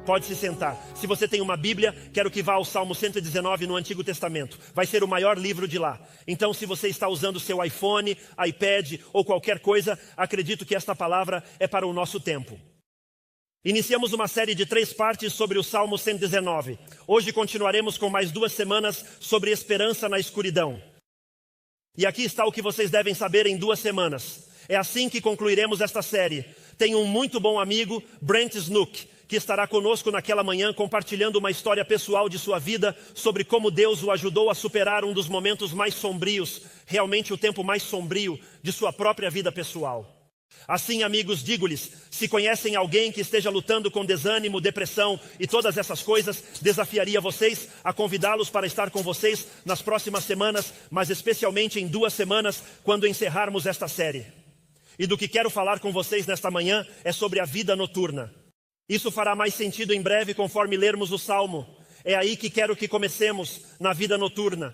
Pode se sentar. Se você tem uma Bíblia, quero que vá ao Salmo 119 no Antigo Testamento. Vai ser o maior livro de lá. Então, se você está usando seu iPhone, iPad ou qualquer coisa, acredito que esta palavra é para o nosso tempo. Iniciamos uma série de 3 partes sobre o Salmo 119. Hoje continuaremos com mais 2 semanas sobre esperança na escuridão. E aqui está o que vocês devem saber em 2 semanas. É assim que concluiremos esta série. Tenho um muito bom amigo, Brent Snook, que estará conosco naquela manhã compartilhando uma história pessoal de sua vida sobre como Deus o ajudou a superar um dos momentos mais sombrios, realmente o tempo mais sombrio de sua própria vida pessoal. Assim, amigos, digo-lhes, se conhecem alguém que esteja lutando com desânimo, depressão e todas essas coisas, desafiaria vocês a convidá-los para estar com vocês nas próximas semanas, mas especialmente em 2 semanas, quando encerrarmos esta série. E do que quero falar com vocês nesta manhã é sobre a vida noturna. Isso fará mais sentido em breve conforme lermos o Salmo. É aí que quero que comecemos, na vida noturna.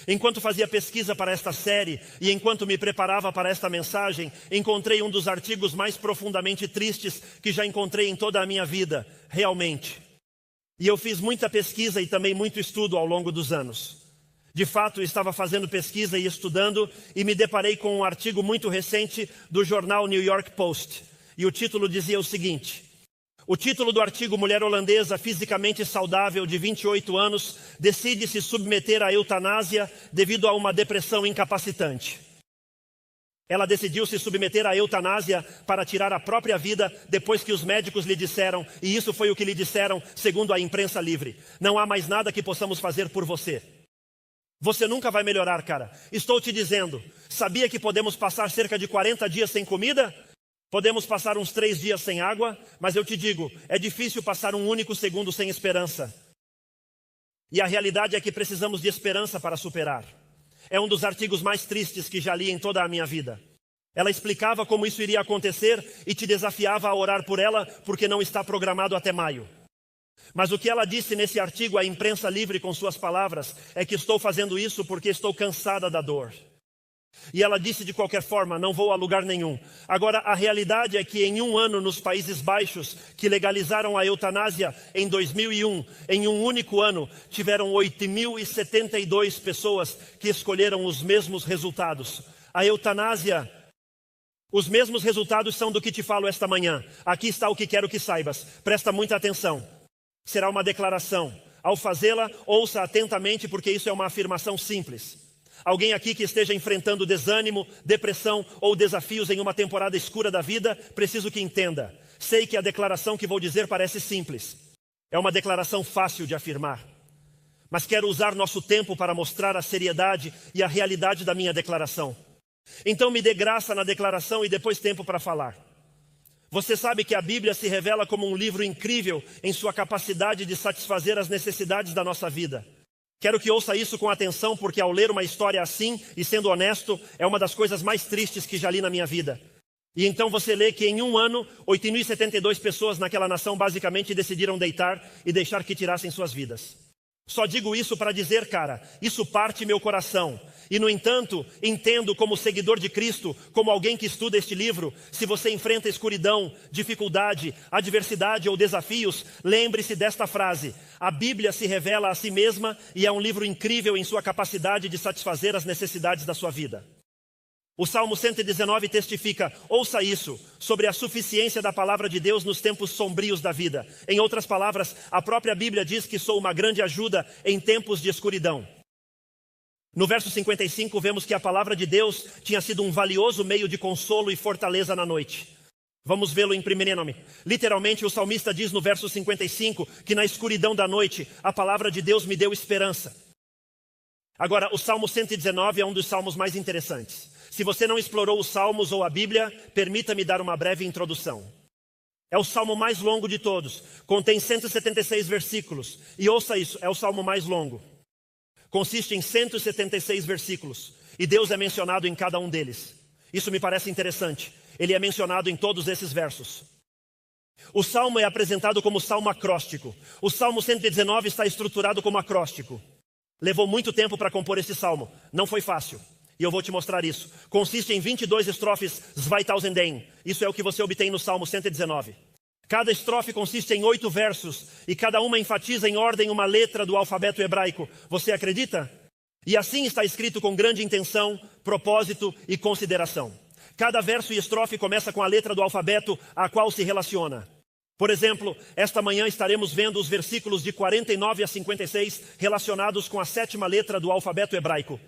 Enquanto fazia pesquisa para esta série e enquanto me preparava para esta mensagem, encontrei um dos artigos mais profundamente tristes que já encontrei em toda a minha vida, realmente. E eu fiz muita pesquisa e também muito estudo ao longo dos anos. De fato, estava fazendo pesquisa e estudando e me deparei com um artigo muito recente do jornal New York Post. E o título dizia o seguinte: o título do artigo: mulher holandesa fisicamente saudável de 28 anos decide se submeter à eutanásia devido a uma depressão incapacitante. Ela decidiu se submeter à eutanásia para tirar a própria vida depois que os médicos lhe disseram, e isso foi o que lhe disseram segundo a imprensa livre: não há mais nada que possamos fazer por você. Você nunca vai melhorar, cara. Estou te dizendo, sabia que podemos passar cerca de 40 dias sem comida? Podemos passar uns 3 dias sem água, mas eu te digo, é difícil passar um único segundo sem esperança. E a realidade é que precisamos de esperança para superar. É um dos artigos mais tristes que já li em toda a minha vida. Ela explicava como isso iria acontecer e te desafiava a orar por ela, porque não está programado até maio. Mas o que ela disse nesse artigo à imprensa livre com suas palavras é que estou fazendo isso porque estou cansada da dor. E ela disse de qualquer forma, não vou a lugar nenhum. Agora, a realidade é que em um ano nos Países Baixos, que legalizaram a eutanásia em 2001, em um único ano, tiveram 8.072 pessoas que escolheram os mesmos resultados. A eutanásia, os mesmos resultados são do que te falo esta manhã. Aqui está o que quero que saibas. Presta muita atenção. Será uma declaração. Ao fazê-la, ouça atentamente, porque isso é uma afirmação simples. Alguém aqui que esteja enfrentando desânimo, depressão ou desafios em uma temporada escura da vida, preciso que entenda. Sei que a declaração que vou dizer parece simples. É uma declaração fácil de afirmar. Mas quero usar nosso tempo para mostrar a seriedade e a realidade da minha declaração. Então me dê graça na declaração e depois tempo para falar. Você sabe que a Bíblia se revela como um livro incrível em sua capacidade de satisfazer as necessidades da nossa vida. Quero que ouça isso com atenção, porque ao ler uma história assim, e sendo honesto, é uma das coisas mais tristes que já li na minha vida. E então você lê que em um ano, 8.072 pessoas naquela nação basicamente decidiram deitar e deixar que tirassem suas vidas. Só digo isso para dizer, cara, isso parte meu coração. E no entanto, entendo como seguidor de Cristo, como alguém que estuda este livro, se você enfrenta escuridão, dificuldade, adversidade ou desafios, lembre-se desta frase: a Bíblia se revela a si mesma e é um livro incrível em sua capacidade de satisfazer as necessidades da sua vida. O Salmo 119 testifica, ouça isso, sobre a suficiência da palavra de Deus nos tempos sombrios da vida. Em outras palavras, a própria Bíblia diz que sou uma grande ajuda em tempos de escuridão. No verso 55, vemos que a palavra de Deus tinha sido um valioso meio de consolo e fortaleza na noite. Vamos vê-lo em primeiro nome. Literalmente, o salmista diz no verso 55 que na escuridão da noite, a palavra de Deus me deu esperança. Agora, o Salmo 119 é um dos salmos mais interessantes. Se você não explorou os Salmos ou a Bíblia, permita-me dar uma breve introdução. É o salmo mais longo de todos. Contém 176 versículos. E ouça isso, é o salmo mais longo. Consiste em 176 versículos. E Deus é mencionado em cada um deles. Isso me parece interessante. Ele é mencionado em todos esses versos. O salmo é apresentado como salmo acróstico. O Salmo 119 está estruturado como acróstico. Levou muito tempo para compor esse salmo. Não foi fácil. E eu vou te mostrar isso. Consiste em 22 estrofes 2000. Isso é o que você obtém no Salmo 119. Cada estrofe consiste em 8 versos e cada uma enfatiza em ordem uma letra do alfabeto hebraico. Você acredita? E assim está escrito com grande intenção, propósito e consideração. Cada verso e estrofe começa com a letra do alfabeto a qual se relaciona. Por exemplo, esta manhã estaremos vendo os versículos de 49 a 56 relacionados com a 7ª letra do alfabeto hebraico.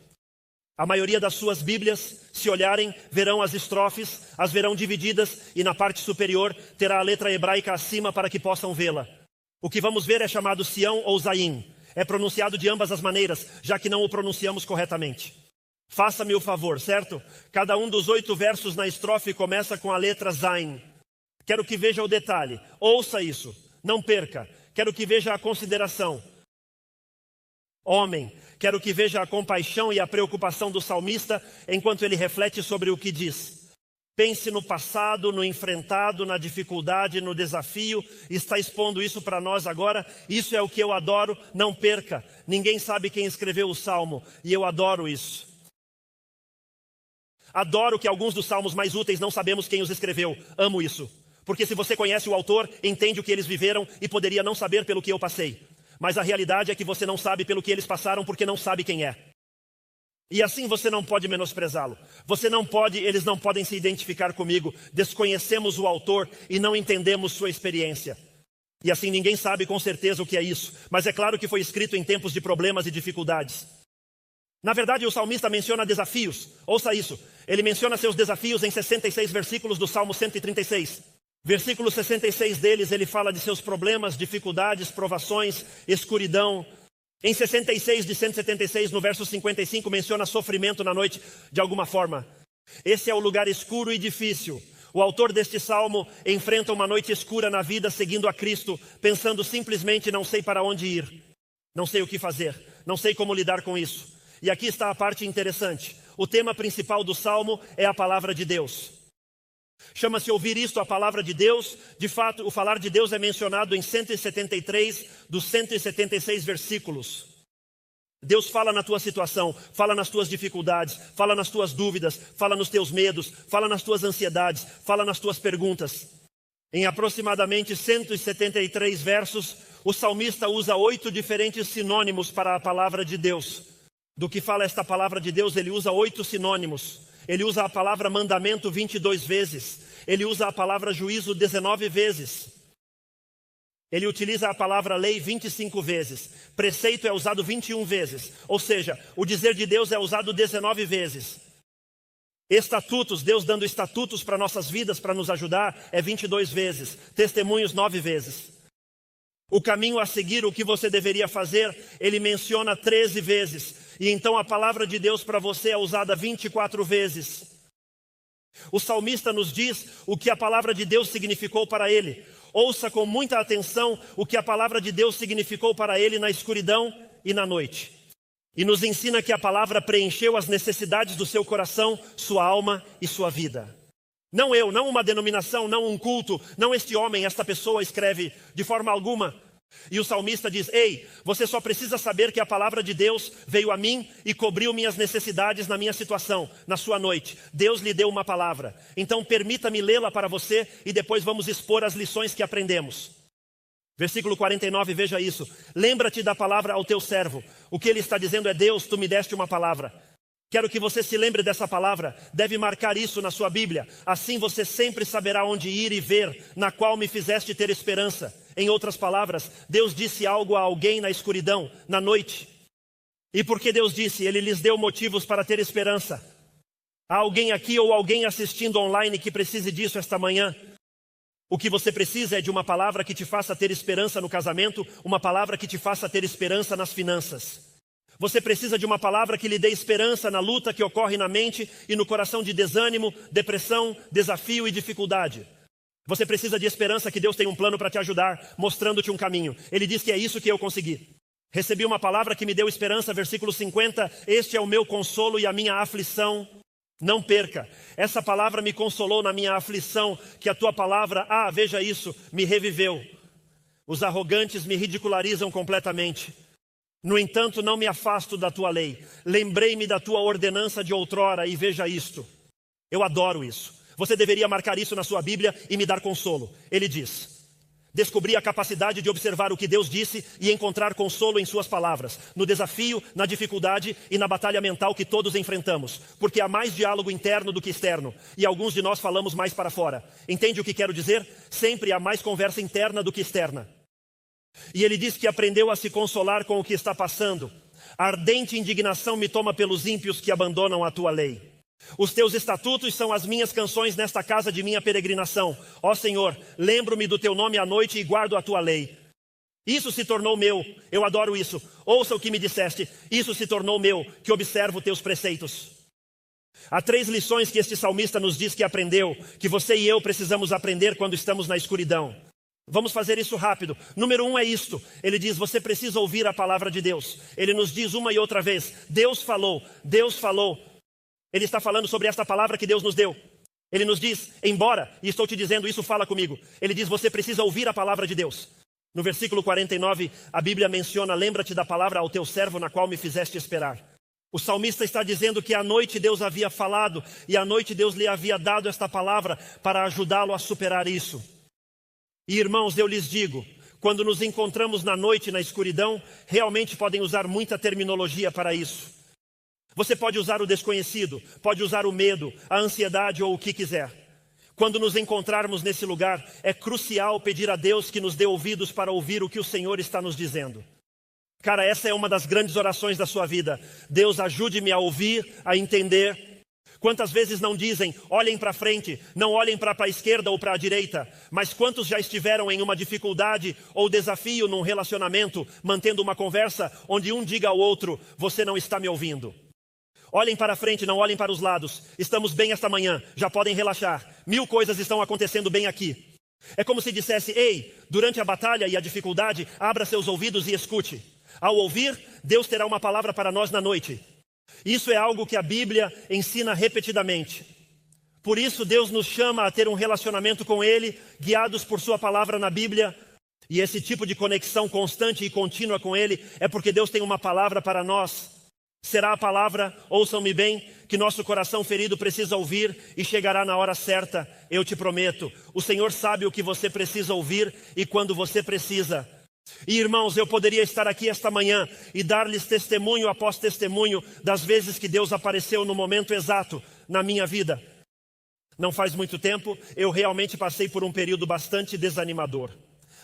A maioria das suas Bíblias, se olharem, verão as estrofes, as verão divididas e na parte superior terá a letra hebraica acima para que possam vê-la. O que vamos ver é chamado Sião ou Zayin. É pronunciado de ambas as maneiras, já que não o pronunciamos corretamente. Faça-me o favor, certo? Cada um dos 8 versos na estrofe começa com a letra Zayin. Quero que veja o detalhe. Ouça isso. Não perca. Quero que veja a consideração. Homem, quero que veja a compaixão e a preocupação do salmista enquanto ele reflete sobre o que diz. Pense no passado, no enfrentado, na dificuldade, no desafio. Está expondo isso para nós agora. Isso é o que eu adoro. Não perca. Ninguém sabe quem escreveu o salmo e eu adoro isso. Adoro que alguns dos salmos mais úteis não sabemos quem os escreveu. Amo isso. Porque se você conhece o autor, entende o que eles viveram e poderia não saber pelo que eu passei. Mas a realidade é que você não sabe pelo que eles passaram porque não sabe quem é. E assim você não pode menosprezá-lo. Eles não podem se identificar comigo. Desconhecemos o autor e não entendemos sua experiência. E assim ninguém sabe com certeza o que é isso. Mas é claro que foi escrito em tempos de problemas e dificuldades. Na verdade, o salmista menciona desafios. Ouça isso. Ele menciona seus desafios em 66 versículos do Salmo 136. Versículo 66 deles, ele fala de seus problemas, dificuldades, provações, escuridão. Em 66 de 176, no verso 55, menciona sofrimento na noite de alguma forma. Esse é o lugar escuro e difícil. O autor deste salmo enfrenta uma noite escura na vida seguindo a Cristo, pensando simplesmente não sei para onde ir. Não sei o que fazer, não sei como lidar com isso. E aqui está a parte interessante. O tema principal do salmo é a palavra de Deus. Chama-se ouvir isto, a palavra de Deus. De fato, o falar de Deus é mencionado em 173 dos 176 versículos. Deus fala na tua situação, fala nas tuas dificuldades, fala nas tuas dúvidas, fala nos teus medos, fala nas tuas ansiedades, fala nas tuas perguntas. Em aproximadamente 173 versos, o salmista usa 8 diferentes sinônimos para a palavra de Deus. Do que fala esta palavra de Deus, ele usa 8 sinônimos. Ele usa a palavra mandamento 22 vezes. Ele usa a palavra juízo 19 vezes. Ele utiliza a palavra lei 25 vezes. Preceito é usado 21 vezes. Ou seja, o dizer de Deus é usado 19 vezes. Estatutos, Deus dando estatutos para nossas vidas, para nos ajudar, é 22 vezes. Testemunhos 9 vezes. O caminho a seguir, o que você deveria fazer, ele menciona 13 vezes. E então a palavra de Deus para você é usada 24 vezes. O salmista nos diz o que a palavra de Deus significou para ele. Ouça com muita atenção o que a palavra de Deus significou para ele na escuridão e na noite. E nos ensina que a palavra preencheu as necessidades do seu coração, sua alma e sua vida. Não eu, não uma denominação, não um culto, não este homem, esta pessoa escreve de forma alguma. E o salmista diz, ei, você só precisa saber que a palavra de Deus veio a mim e cobriu minhas necessidades na minha situação, na sua noite. Deus lhe deu uma palavra. Então permita-me lê-la para você e depois vamos expor as lições que aprendemos. Versículo 49, veja isso. Lembra-te da palavra ao teu servo. O que ele está dizendo é, Deus, tu me deste uma palavra. Quero que você se lembre dessa palavra, deve marcar isso na sua Bíblia. Assim você sempre saberá onde ir e ver, na qual me fizeste ter esperança. Em outras palavras, Deus disse algo a alguém na escuridão, na noite. E porque Deus disse, Ele lhes deu motivos para ter esperança. Há alguém aqui ou alguém assistindo online que precise disso esta manhã? O que você precisa é de uma palavra que te faça ter esperança no casamento, uma palavra que te faça ter esperança nas finanças. Você precisa de uma palavra que lhe dê esperança na luta que ocorre na mente e no coração de desânimo, depressão, desafio e dificuldade. Você precisa de esperança que Deus tem um plano para te ajudar, mostrando-te um caminho. Ele diz que é isso que eu consegui. Recebi uma palavra que me deu esperança, versículo 50. Este é o meu consolo e a minha aflição. Não perca. Essa palavra me consolou na minha aflição, que a tua palavra, veja isso, me reviveu. Os arrogantes me ridicularizam completamente. No entanto, não me afasto da tua lei. Lembrei-me da tua ordenança de outrora e veja isto. Eu adoro isso. Você deveria marcar isso na sua Bíblia e me dar consolo. Ele diz, Descobri a capacidade de observar o que Deus disse e encontrar consolo em suas palavras, no desafio, na dificuldade e na batalha mental que todos enfrentamos, porque há mais diálogo interno do que externo, e alguns de nós falamos mais para fora. Entende o que quero dizer? Sempre há mais conversa interna do que externa. E ele diz que aprendeu a se consolar com o que está passando. A ardente indignação me toma pelos ímpios que abandonam a tua lei. Os teus estatutos são as minhas canções nesta casa de minha peregrinação. Ó Senhor, lembro-me do teu nome à noite e guardo a tua lei. Isso se tornou meu, eu adoro isso. Ouça o que me disseste, isso se tornou meu, que observo teus preceitos. Há 3 lições que este salmista nos diz que aprendeu, que você e eu precisamos aprender quando estamos na escuridão. Vamos fazer isso rápido. Número 1 é isto. Ele diz, você precisa ouvir a palavra de Deus. Ele nos diz uma e outra vez, Deus falou, Deus falou. Ele está falando sobre esta palavra que Deus nos deu. Ele nos diz, embora, e estou te dizendo isso, fala comigo. Ele diz, você precisa ouvir a palavra de Deus. No versículo 49, a Bíblia menciona, lembra-te da palavra ao teu servo na qual me fizeste esperar. O salmista está dizendo que à noite Deus havia falado e à noite Deus lhe havia dado esta palavra para ajudá-lo a superar isso. E irmãos, eu lhes digo, quando nos encontramos na noite, na escuridão, realmente podem usar muita terminologia para isso. Você pode usar o desconhecido, pode usar o medo, a ansiedade ou o que quiser. Quando nos encontrarmos nesse lugar, é crucial pedir a Deus que nos dê ouvidos para ouvir o que o Senhor está nos dizendo. Cara, essa é uma das grandes orações da sua vida. Deus, ajude-me a ouvir, a entender. Quantas vezes não dizem, olhem para frente, não olhem para a esquerda ou para a direita. Mas quantos já estiveram em uma dificuldade ou desafio num relacionamento, mantendo uma conversa onde um diga ao outro, você não está me ouvindo. Olhem para frente, não olhem para os lados. Estamos bem esta manhã, já podem relaxar. 1000 coisas estão acontecendo bem aqui. É como se dissesse, ei, durante a batalha e a dificuldade, abra seus ouvidos e escute. Ao ouvir, Deus terá uma palavra para nós na noite. Isso é algo que a Bíblia ensina repetidamente. Por isso, Deus nos chama a ter um relacionamento com Ele, guiados por sua palavra na Bíblia. E esse tipo de conexão constante e contínua com Ele é porque Deus tem uma palavra para nós. Será a palavra, ouçam-me bem, que nosso coração ferido precisa ouvir e chegará na hora certa, eu te prometo. O Senhor sabe o que você precisa ouvir e quando você precisa. E irmãos, eu poderia estar aqui esta manhã e dar-lhes testemunho após testemunho das vezes que Deus apareceu no momento exato na minha vida. Não faz muito tempo, eu realmente passei por um período bastante desanimador.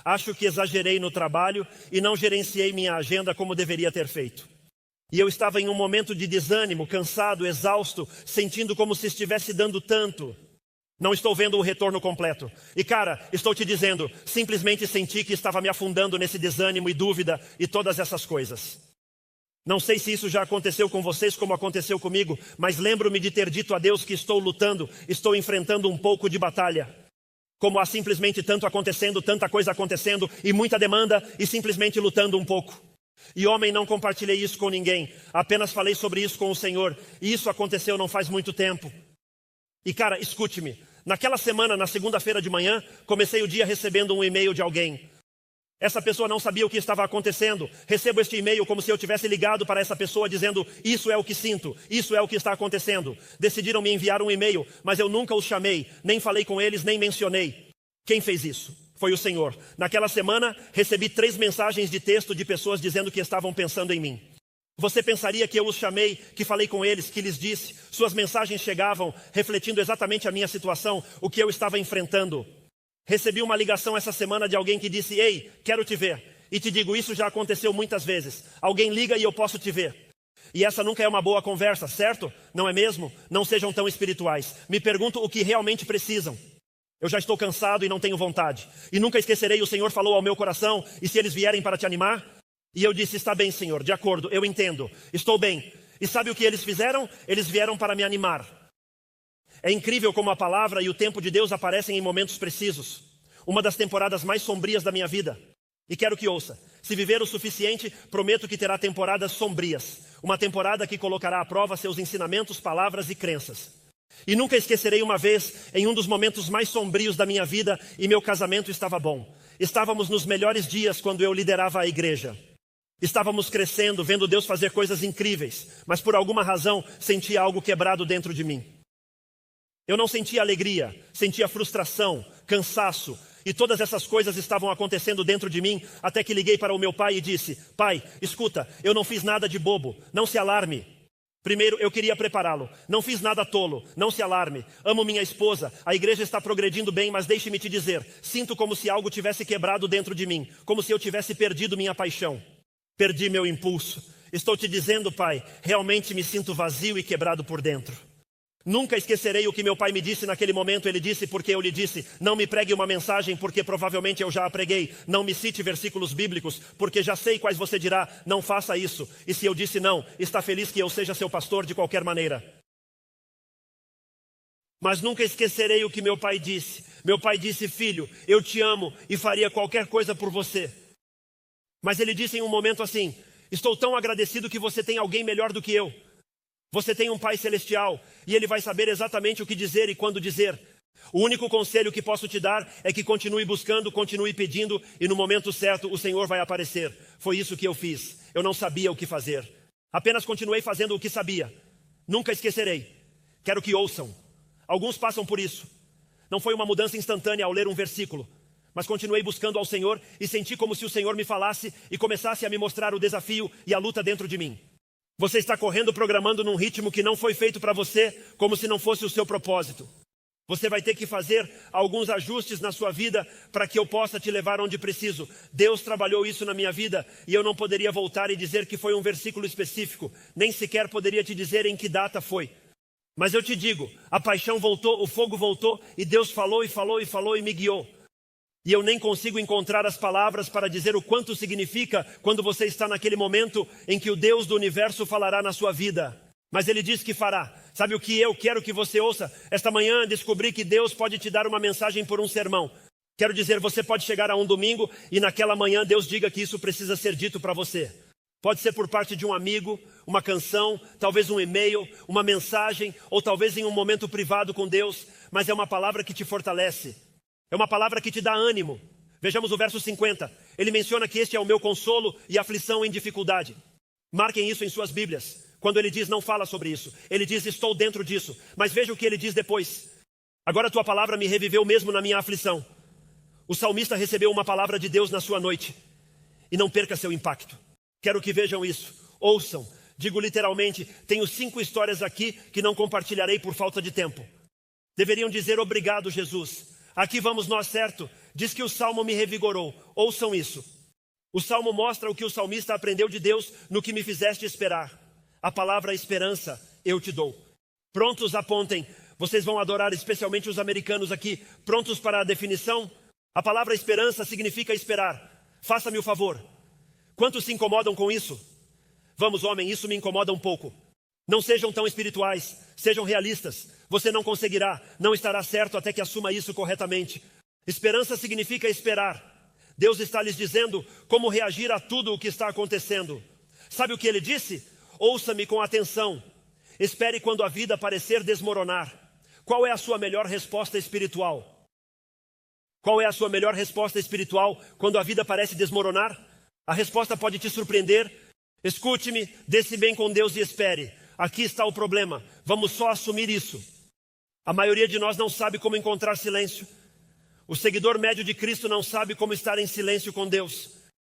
Acho que exagerei no trabalho e não gerenciei minha agenda como deveria ter feito. E eu estava em um momento de desânimo, cansado, exausto, sentindo como se estivesse dando tanto. Não estou vendo o retorno completo. E cara, estou te dizendo, simplesmente senti que estava me afundando nesse desânimo e dúvida e todas essas coisas. Não sei se isso já aconteceu com vocês como aconteceu comigo, mas lembro-me de ter dito a Deus que estou lutando, estou enfrentando um pouco de batalha. Como há simplesmente tanto acontecendo, tanta coisa acontecendo e muita demanda e simplesmente lutando um pouco. E homem, não compartilhei isso com ninguém, apenas falei sobre isso com o Senhor. E isso aconteceu não faz muito tempo. E cara, escute-me, naquela semana, na segunda-feira de manhã, comecei o dia recebendo um e-mail de alguém. Essa pessoa não sabia o que estava acontecendo. Recebo este e-mail como se eu tivesse ligado para essa pessoa dizendo, isso é o que sinto, isso é o que está acontecendo. Decidiram me enviar um e-mail, mas eu nunca os chamei, nem falei com eles, nem mencionei. Quem fez isso? Foi o Senhor. Naquela semana, recebi 3 mensagens de texto de pessoas dizendo que estavam pensando em mim. Você pensaria que eu os chamei, que falei com eles, que lhes disse. Suas mensagens chegavam refletindo exatamente a minha situação, o que eu estava enfrentando. Recebi uma ligação essa semana de alguém que disse, ei, quero te ver. E te digo, isso já aconteceu muitas vezes. Alguém liga e eu posso te ver. E essa nunca é uma boa conversa, certo? Não é mesmo? Não sejam tão espirituais. Me pergunto o que realmente precisam. Eu já estou cansado e não tenho vontade. E nunca esquecerei, o Senhor falou ao meu coração, e se eles vierem para te animar? E eu disse, está bem, Senhor, de acordo, eu entendo, estou bem. E sabe o que eles fizeram? Eles vieram para me animar. É incrível como a palavra e o tempo de Deus aparecem em momentos precisos. Uma das temporadas mais sombrias da minha vida. E quero que ouça, se viver o suficiente, prometo que terá temporadas sombrias. Uma temporada que colocará à prova seus ensinamentos, palavras e crenças. E nunca esquecerei uma vez, em um dos momentos mais sombrios da minha vida, e meu casamento estava bom. Estávamos nos melhores dias quando eu liderava a igreja. Estávamos crescendo, vendo Deus fazer coisas incríveis, mas por alguma razão sentia algo quebrado dentro de mim. Eu não sentia alegria, sentia frustração, cansaço. E todas essas coisas estavam acontecendo dentro de mim, até que liguei para o meu pai e disse: pai, escuta, eu não fiz nada de bobo, não se alarme. Primeiro, eu queria prepará-lo. Não fiz nada tolo, não se alarme. Amo minha esposa, a igreja está progredindo bem, mas deixe-me te dizer, sinto como se algo tivesse quebrado dentro de mim, como se eu tivesse perdido minha paixão. Perdi meu impulso. Estou te dizendo, pai, realmente me sinto vazio e quebrado por dentro. Nunca esquecerei o que meu pai me disse naquele momento. Ele disse porque eu lhe disse: não me pregue uma mensagem, porque provavelmente eu já a preguei. Não me cite versículos bíblicos, porque já sei quais você dirá. Não faça isso. E se eu disse não, está feliz que eu seja seu pastor de qualquer maneira. Mas nunca esquecerei o que meu pai disse. Meu pai disse: filho, eu te amo e faria qualquer coisa por você. Mas ele disse em um momento assim: estou tão agradecido que você tem alguém melhor do que eu. Você tem um Pai Celestial e Ele vai saber exatamente o que dizer e quando dizer. O único conselho que posso te dar é que continue buscando, continue pedindo e no momento certo o Senhor vai aparecer. Foi isso que eu fiz. Eu não sabia o que fazer. Apenas continuei fazendo o que sabia. Nunca esquecerei. Quero que ouçam. Alguns passam por isso. Não foi uma mudança instantânea ao ler um versículo, mas continuei buscando ao Senhor e senti como se o Senhor me falasse e começasse a me mostrar o desafio e a luta dentro de mim. Você está correndo, programando num ritmo que não foi feito para você, como se não fosse o seu propósito. Você vai ter que fazer alguns ajustes na sua vida para que eu possa te levar onde preciso. Deus trabalhou isso na minha vida e eu não poderia voltar e dizer que foi um versículo específico. Nem sequer poderia te dizer em que data foi. Mas eu te digo, a paixão voltou, o fogo voltou e Deus falou e falou e falou e me guiou. E eu nem consigo encontrar as palavras para dizer o quanto significa quando você está naquele momento em que o Deus do universo falará na sua vida. Mas Ele diz que fará. Sabe o que eu quero que você ouça? Esta manhã descobri que Deus pode te dar uma mensagem por um sermão. Quero dizer, você pode chegar a um domingo e naquela manhã Deus diga que isso precisa ser dito para você. Pode ser por parte de um amigo, uma canção, talvez um e-mail, uma mensagem, ou talvez em um momento privado com Deus, mas é uma palavra que te fortalece. É uma palavra que te dá ânimo. Vejamos o verso 50. Ele menciona que este é o meu consolo e aflição em dificuldade. Marquem isso em suas Bíblias. Quando ele diz não fala sobre isso, ele diz estou dentro disso. Mas veja o que ele diz depois. Agora a tua palavra me reviveu mesmo na minha aflição. O salmista recebeu uma palavra de Deus na sua noite. E não perca seu impacto. Quero que vejam isso. Ouçam. Digo literalmente, tenho 5 histórias aqui que não compartilharei por falta de tempo. Deveriam dizer obrigado, Jesus. Aqui vamos nós, certo? Diz que o Salmo me revigorou. Ouçam isso. O Salmo mostra o que o salmista aprendeu de Deus no que me fizeste esperar. A palavra esperança eu te dou. Prontos, apontem. Vocês vão adorar, especialmente os americanos aqui. Prontos para a definição? A palavra esperança significa esperar. Faça-me o favor. Quantos se incomodam com isso? Vamos, homem, isso me incomoda um pouco. Não sejam tão espirituais, sejam realistas. Você não conseguirá, não estará certo até que assuma isso corretamente. Esperança significa esperar. Deus está lhes dizendo como reagir a tudo o que está acontecendo. Sabe o que ele disse? Ouça-me com atenção. Espere quando a vida parecer desmoronar. Qual é a sua melhor resposta espiritual? Qual é a sua melhor resposta espiritual quando a vida parece desmoronar? A resposta pode te surpreender. Escute-me, dê-se bem com Deus e espere. Aqui está o problema. Vamos só assumir isso. A maioria de nós não sabe como encontrar silêncio. O seguidor médio de Cristo não sabe como estar em silêncio com Deus.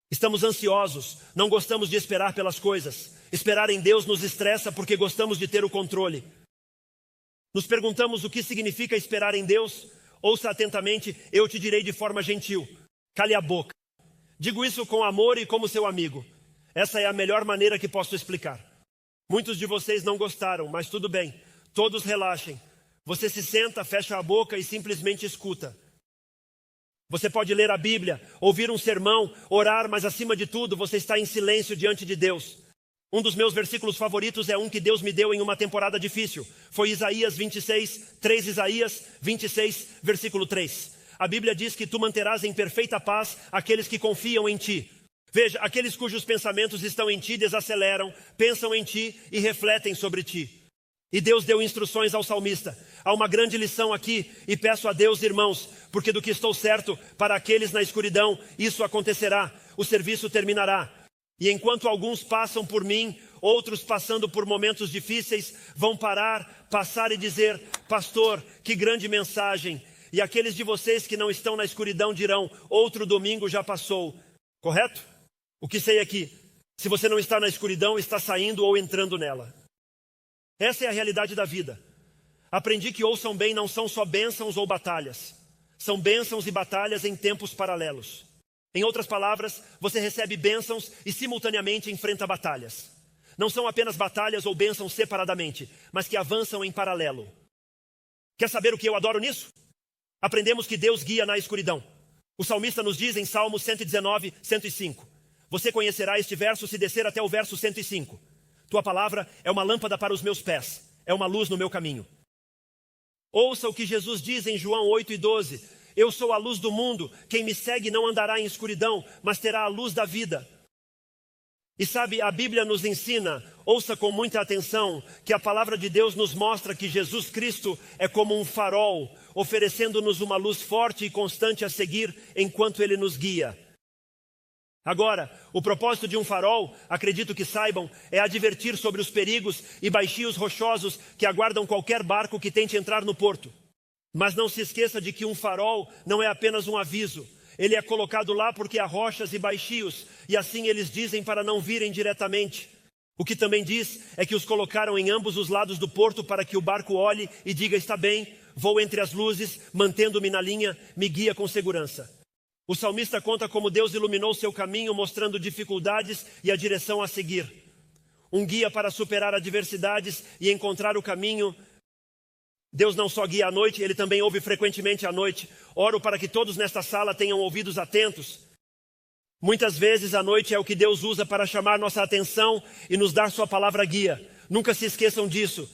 Estamos ansiosos, não gostamos de esperar pelas coisas. Esperar em Deus nos estressa porque gostamos de ter o controle. Nos perguntamos o que significa esperar em Deus. Ouça atentamente, eu te direi de forma gentil. Cale a boca. Digo isso com amor e como seu amigo. Essa é a melhor maneira que posso explicar. Muitos de vocês não gostaram, mas tudo bem. Todos relaxem. Você se senta, fecha a boca e simplesmente escuta. Você pode ler a Bíblia, ouvir um sermão, orar, mas acima de tudo você está em silêncio diante de Deus. Um dos meus versículos favoritos é um que Deus me deu em uma temporada difícil. Foi Isaías 26, 3 Isaías 26, versículo 3. A Bíblia diz que tu manterás em perfeita paz aqueles que confiam em ti. Veja, aqueles cujos pensamentos estão em ti desaceleram, pensam em ti e refletem sobre ti. E Deus deu instruções ao salmista. Há uma grande lição aqui e peço a Deus, irmãos, porque do que estou certo, para aqueles na escuridão, isso acontecerá, o serviço terminará. E enquanto alguns passam por mim, outros passando por momentos difíceis vão passar e dizer: pastor, que grande mensagem. E aqueles de vocês que não estão na escuridão dirão: outro domingo já passou. Correto? O que sei aqui? Se você não está na escuridão, está saindo ou entrando nela. Essa é a realidade da vida. Aprendi que, ouçam bem, não são só bênçãos ou batalhas. São bênçãos e batalhas em tempos paralelos. Em outras palavras, você recebe bênçãos e simultaneamente enfrenta batalhas. Não são apenas batalhas ou bênçãos separadamente, mas que avançam em paralelo. Quer saber o que eu adoro nisso? Aprendemos que Deus guia na escuridão. O salmista nos diz em Salmos 119, 105. Você conhecerá este verso se descer até o verso 105. Tua palavra é uma lâmpada para os meus pés, é uma luz no meu caminho. Ouça o que Jesus diz em João 8:12. Eu sou a luz do mundo, quem me segue não andará em escuridão, mas terá a luz da vida. E sabe, a Bíblia nos ensina, ouça com muita atenção, que a palavra de Deus nos mostra que Jesus Cristo é como um farol, oferecendo-nos uma luz forte e constante a seguir enquanto Ele nos guia. Agora, o propósito de um farol, acredito que saibam, é advertir sobre os perigos e baixios rochosos que aguardam qualquer barco que tente entrar no porto. Mas não se esqueça de que um farol não é apenas um aviso. Ele é colocado lá porque há rochas e baixios, e assim eles dizem para não virem diretamente. O que também diz é que os colocaram em ambos os lados do porto para que o barco olhe e diga: está bem, vou entre as luzes, mantendo-me na linha, me guia com segurança. O salmista conta como Deus iluminou seu caminho, mostrando dificuldades e a direção a seguir. Um guia para superar adversidades e encontrar o caminho. Deus não só guia à noite, Ele também ouve frequentemente à noite. Oro para que todos nesta sala tenham ouvidos atentos. Muitas vezes a noite é o que Deus usa para chamar nossa atenção e nos dar sua palavra guia. Nunca se esqueçam disso.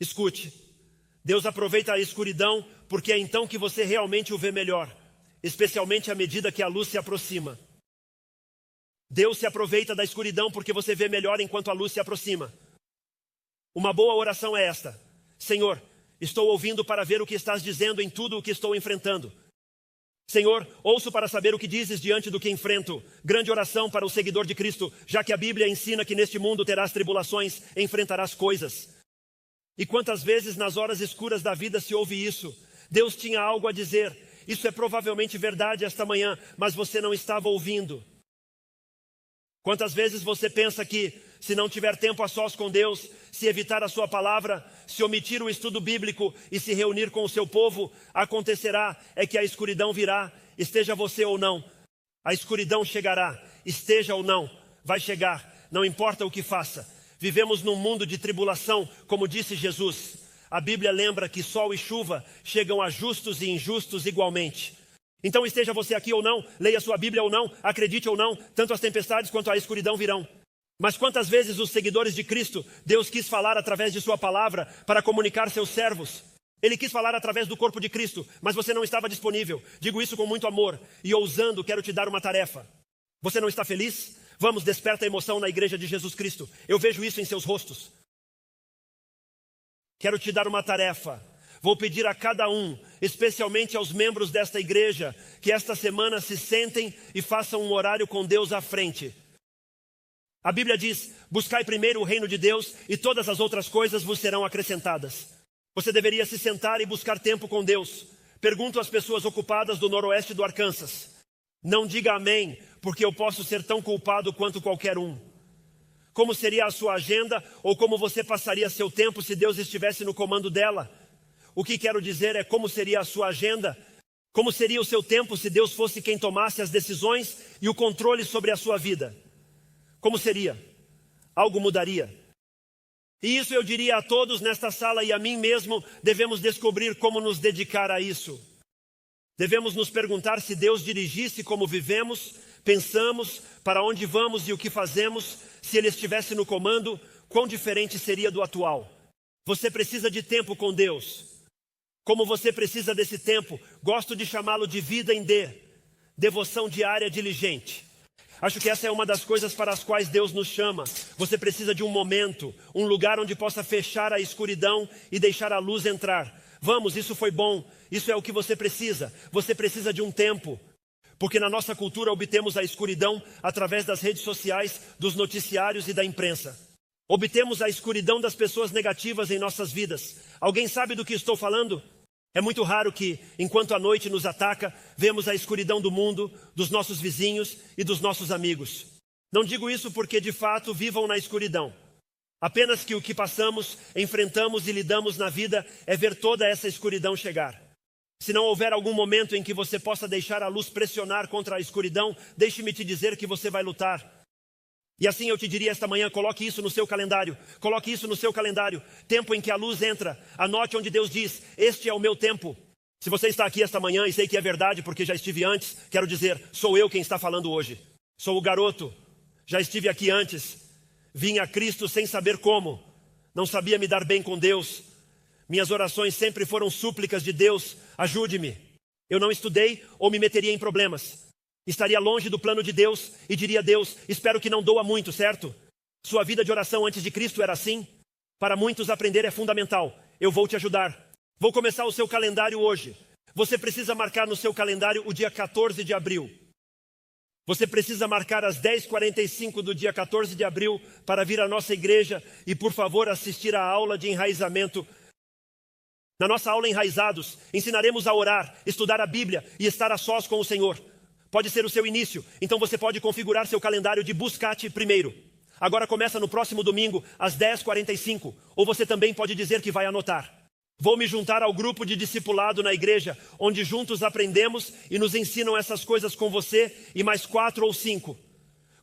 Escute, Deus aproveita a escuridão porque é então que você realmente o vê melhor, especialmente à medida que a luz se aproxima. Deus se aproveita da escuridão porque você vê melhor enquanto a luz se aproxima. Uma boa oração é esta: Senhor, estou ouvindo para ver o que estás dizendo em tudo o que estou enfrentando. Senhor, ouço para saber o que dizes diante do que enfrento. Grande oração para o seguidor de Cristo, já que a Bíblia ensina que neste mundo terás tribulações, enfrentarás coisas. E quantas vezes nas horas escuras da vida se ouve isso? Deus tinha algo a dizer. Isso é provavelmente verdade esta manhã, mas você não estava ouvindo. Quantas vezes você pensa que, se não tiver tempo a sós com Deus, se evitar a sua palavra, se omitir o estudo bíblico e se reunir com o seu povo, acontecerá é que a escuridão virá, esteja você ou não. A escuridão chegará, esteja ou não, vai chegar, não importa o que faça. Vivemos num mundo de tribulação, como disse Jesus. A Bíblia lembra que sol e chuva chegam a justos e injustos igualmente. Então esteja você aqui ou não, leia sua Bíblia ou não, acredite ou não, tanto as tempestades quanto a escuridão virão. Mas quantas vezes os seguidores de Cristo, Deus quis falar através de sua palavra para comunicar seus servos? Ele quis falar através do corpo de Cristo, mas você não estava disponível. Digo isso com muito amor e ousando quero te dar uma tarefa. Você não está feliz? Vamos, desperta a emoção na igreja de Jesus Cristo. Eu vejo isso em seus rostos. Quero te dar uma tarefa. Vou pedir a cada um, especialmente aos membros desta igreja, que esta semana se sentem e façam um horário com Deus à frente. A Bíblia diz: buscai primeiro o reino de Deus e todas as outras coisas vos serão acrescentadas. Você deveria se sentar e buscar tempo com Deus. Pergunto às pessoas ocupadas do noroeste do Arkansas. Não diga amém, porque eu posso ser tão culpado quanto qualquer um. Como seria a sua agenda ou como você passaria seu tempo se Deus estivesse no comando dela? O que quero dizer é como seria a sua agenda, como seria o seu tempo se Deus fosse quem tomasse as decisões e o controle sobre a sua vida. Como seria? Algo mudaria. E isso eu diria a todos nesta sala e a mim mesmo, devemos descobrir como nos dedicar a isso. Devemos nos perguntar se Deus dirigisse como vivemos, pensamos, para onde vamos e o que fazemos, se Ele estivesse no comando, quão diferente seria do atual. Você precisa de tempo com Deus. Como você precisa desse tempo, gosto de chamá-lo de vida em devoção diária diligente. Acho que essa é uma das coisas para as quais Deus nos chama. Você precisa de um momento, um lugar onde possa fechar a escuridão e deixar a luz entrar. Vamos, isso foi bom, isso é o que você precisa. Você precisa de um tempo. Porque na nossa cultura obtemos a escuridão através das redes sociais, dos noticiários e da imprensa. Obtemos a escuridão das pessoas negativas em nossas vidas. Alguém sabe do que estou falando? É muito raro que, enquanto a noite nos ataca, vemos a escuridão do mundo, dos nossos vizinhos e dos nossos amigos. Não digo isso porque de fato vivam na escuridão. Apenas que o que passamos, enfrentamos e lidamos na vida é ver toda essa escuridão chegar. Se não houver algum momento em que você possa deixar a luz pressionar contra a escuridão, deixe-me te dizer que você vai lutar. E assim eu te diria esta manhã, coloque isso no seu calendário. Coloque isso no seu calendário. Tempo em que a luz entra. Anote onde Deus diz, este é o meu tempo. Se você está aqui esta manhã e sei que é verdade porque já estive antes, quero dizer, sou eu quem está falando hoje. Sou o garoto. Já estive aqui antes. Vim a Cristo sem saber como. Não sabia me dar bem com Deus. Minhas orações sempre foram súplicas de Deus, ajude-me. Eu não estudei ou me meteria em problemas. Estaria longe do plano de Deus e diria a Deus, espero que não doa muito, certo? Sua vida de oração antes de Cristo era assim? Para muitos aprender é fundamental. Eu vou te ajudar. Vou começar o seu calendário hoje. Você precisa marcar no seu calendário o dia 14 de abril. Você precisa marcar às 10h45 do dia 14 de abril para vir à nossa igreja e, por favor, assistir à aula de enraizamento. Na nossa aula Enraizados, ensinaremos a orar, estudar a Bíblia e estar a sós com o Senhor. Pode ser o seu início, então você pode configurar seu calendário de Buscate primeiro. Agora começa no próximo domingo, às 10h45, ou você também pode dizer que vai anotar. Vou me juntar ao grupo de discipulado na igreja, onde juntos aprendemos e nos ensinam essas coisas com você e mais 4 ou 5.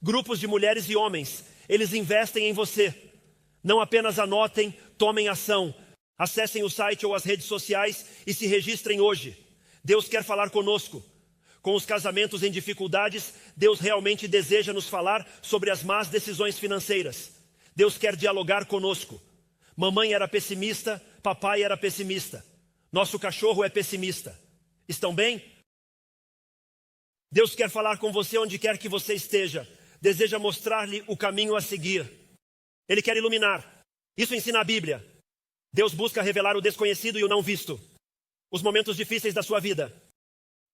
Grupos de mulheres e homens, eles investem em você. Não apenas anotem, tomem ação. Acessem o site ou as redes sociais e se registrem hoje. Deus quer falar conosco. Com os casamentos em dificuldades, Deus realmente deseja nos falar sobre as más decisões financeiras. Deus quer dialogar conosco. Mamãe era pessimista, papai era pessimista. Nosso cachorro é pessimista. Estão bem? Deus quer falar com você onde quer que você esteja. Deseja mostrar-lhe o caminho a seguir. Ele quer iluminar. Isso ensina a Bíblia. Deus busca revelar o desconhecido e o não visto. Os momentos difíceis da sua vida.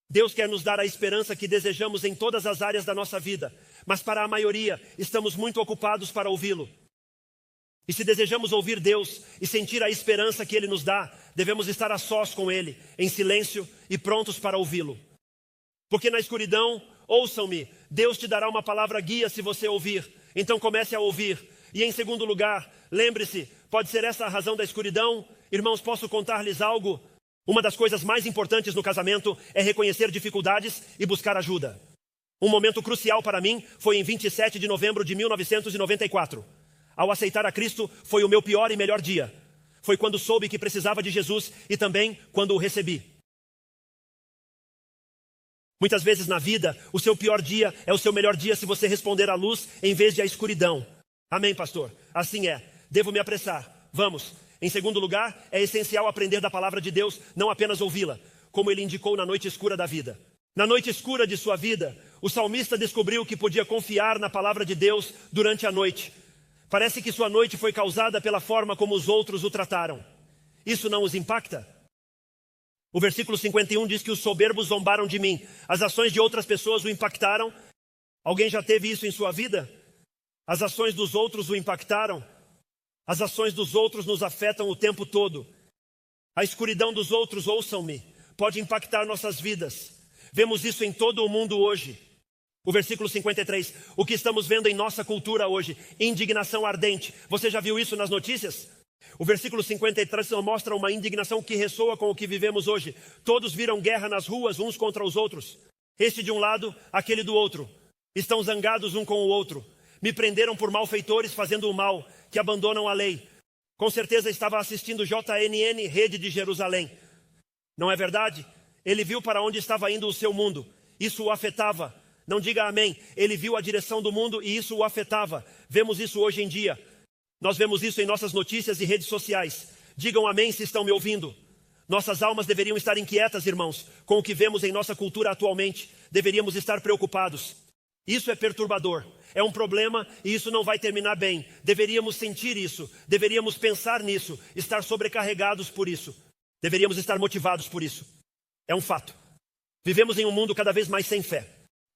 Deus quer nos dar a esperança que desejamos em todas as áreas da nossa vida, mas para a maioria estamos muito ocupados para ouvi-lo. E se desejamos ouvir Deus e sentir a esperança que Ele nos dá, devemos estar a sós com Ele, em silêncio e prontos para ouvi-lo. Porque na escuridão, ouçam-me, Deus te dará uma palavra guia se você ouvir, então comece a ouvir. E em segundo lugar, lembre-se, pode ser essa a razão da escuridão? Irmãos, posso contar-lhes algo? Uma das coisas mais importantes no casamento é reconhecer dificuldades e buscar ajuda. Um momento crucial para mim foi em 27 de novembro de 1994. Ao aceitar a Cristo, foi o meu pior e melhor dia. Foi quando soube que precisava de Jesus e também quando o recebi. Muitas vezes na vida, o seu pior dia é o seu melhor dia se você responder à luz em vez de à escuridão. Amém, pastor? Assim é. Devo me apressar. Vamos. Em segundo lugar, é essencial aprender da palavra de Deus, não apenas ouvi-la, como ele indicou na noite escura da vida. Na noite escura de sua vida, o salmista descobriu que podia confiar na palavra de Deus durante a noite. Parece que sua noite foi causada pela forma como os outros o trataram. Isso não os impacta? O versículo 51 diz que os soberbos zombaram de mim. As ações de outras pessoas o impactaram. Alguém já teve isso em sua vida? As ações dos outros o impactaram. As ações dos outros nos afetam o tempo todo. A escuridão dos outros, ouçam-me, pode impactar nossas vidas. Vemos isso em todo o mundo hoje. O versículo 53, o que estamos vendo em nossa cultura hoje, indignação ardente. Você já viu isso nas notícias? O versículo 53 mostra uma indignação que ressoa com o que vivemos hoje. Todos viram guerra nas ruas uns contra os outros. Este de um lado, aquele do outro. Estão zangados um com o outro. Me prenderam por malfeitores fazendo o mal, que abandonam a lei. Com certeza estava assistindo JNN, Rede de Jerusalém. Não é verdade? Ele viu para onde estava indo o seu mundo. Isso o afetava. Não diga amém. Ele viu a direção do mundo e isso o afetava. Vemos isso hoje em dia. Nós vemos isso em nossas notícias e redes sociais. Digam amém se estão me ouvindo. Nossas almas deveriam estar inquietas, irmãos, com o que vemos em nossa cultura atualmente. Deveríamos estar preocupados. Isso é perturbador. É um problema e isso não vai terminar bem. Deveríamos sentir isso. Deveríamos pensar nisso. Estar sobrecarregados por isso. Deveríamos estar motivados por isso. É um fato. Vivemos em um mundo cada vez mais sem fé.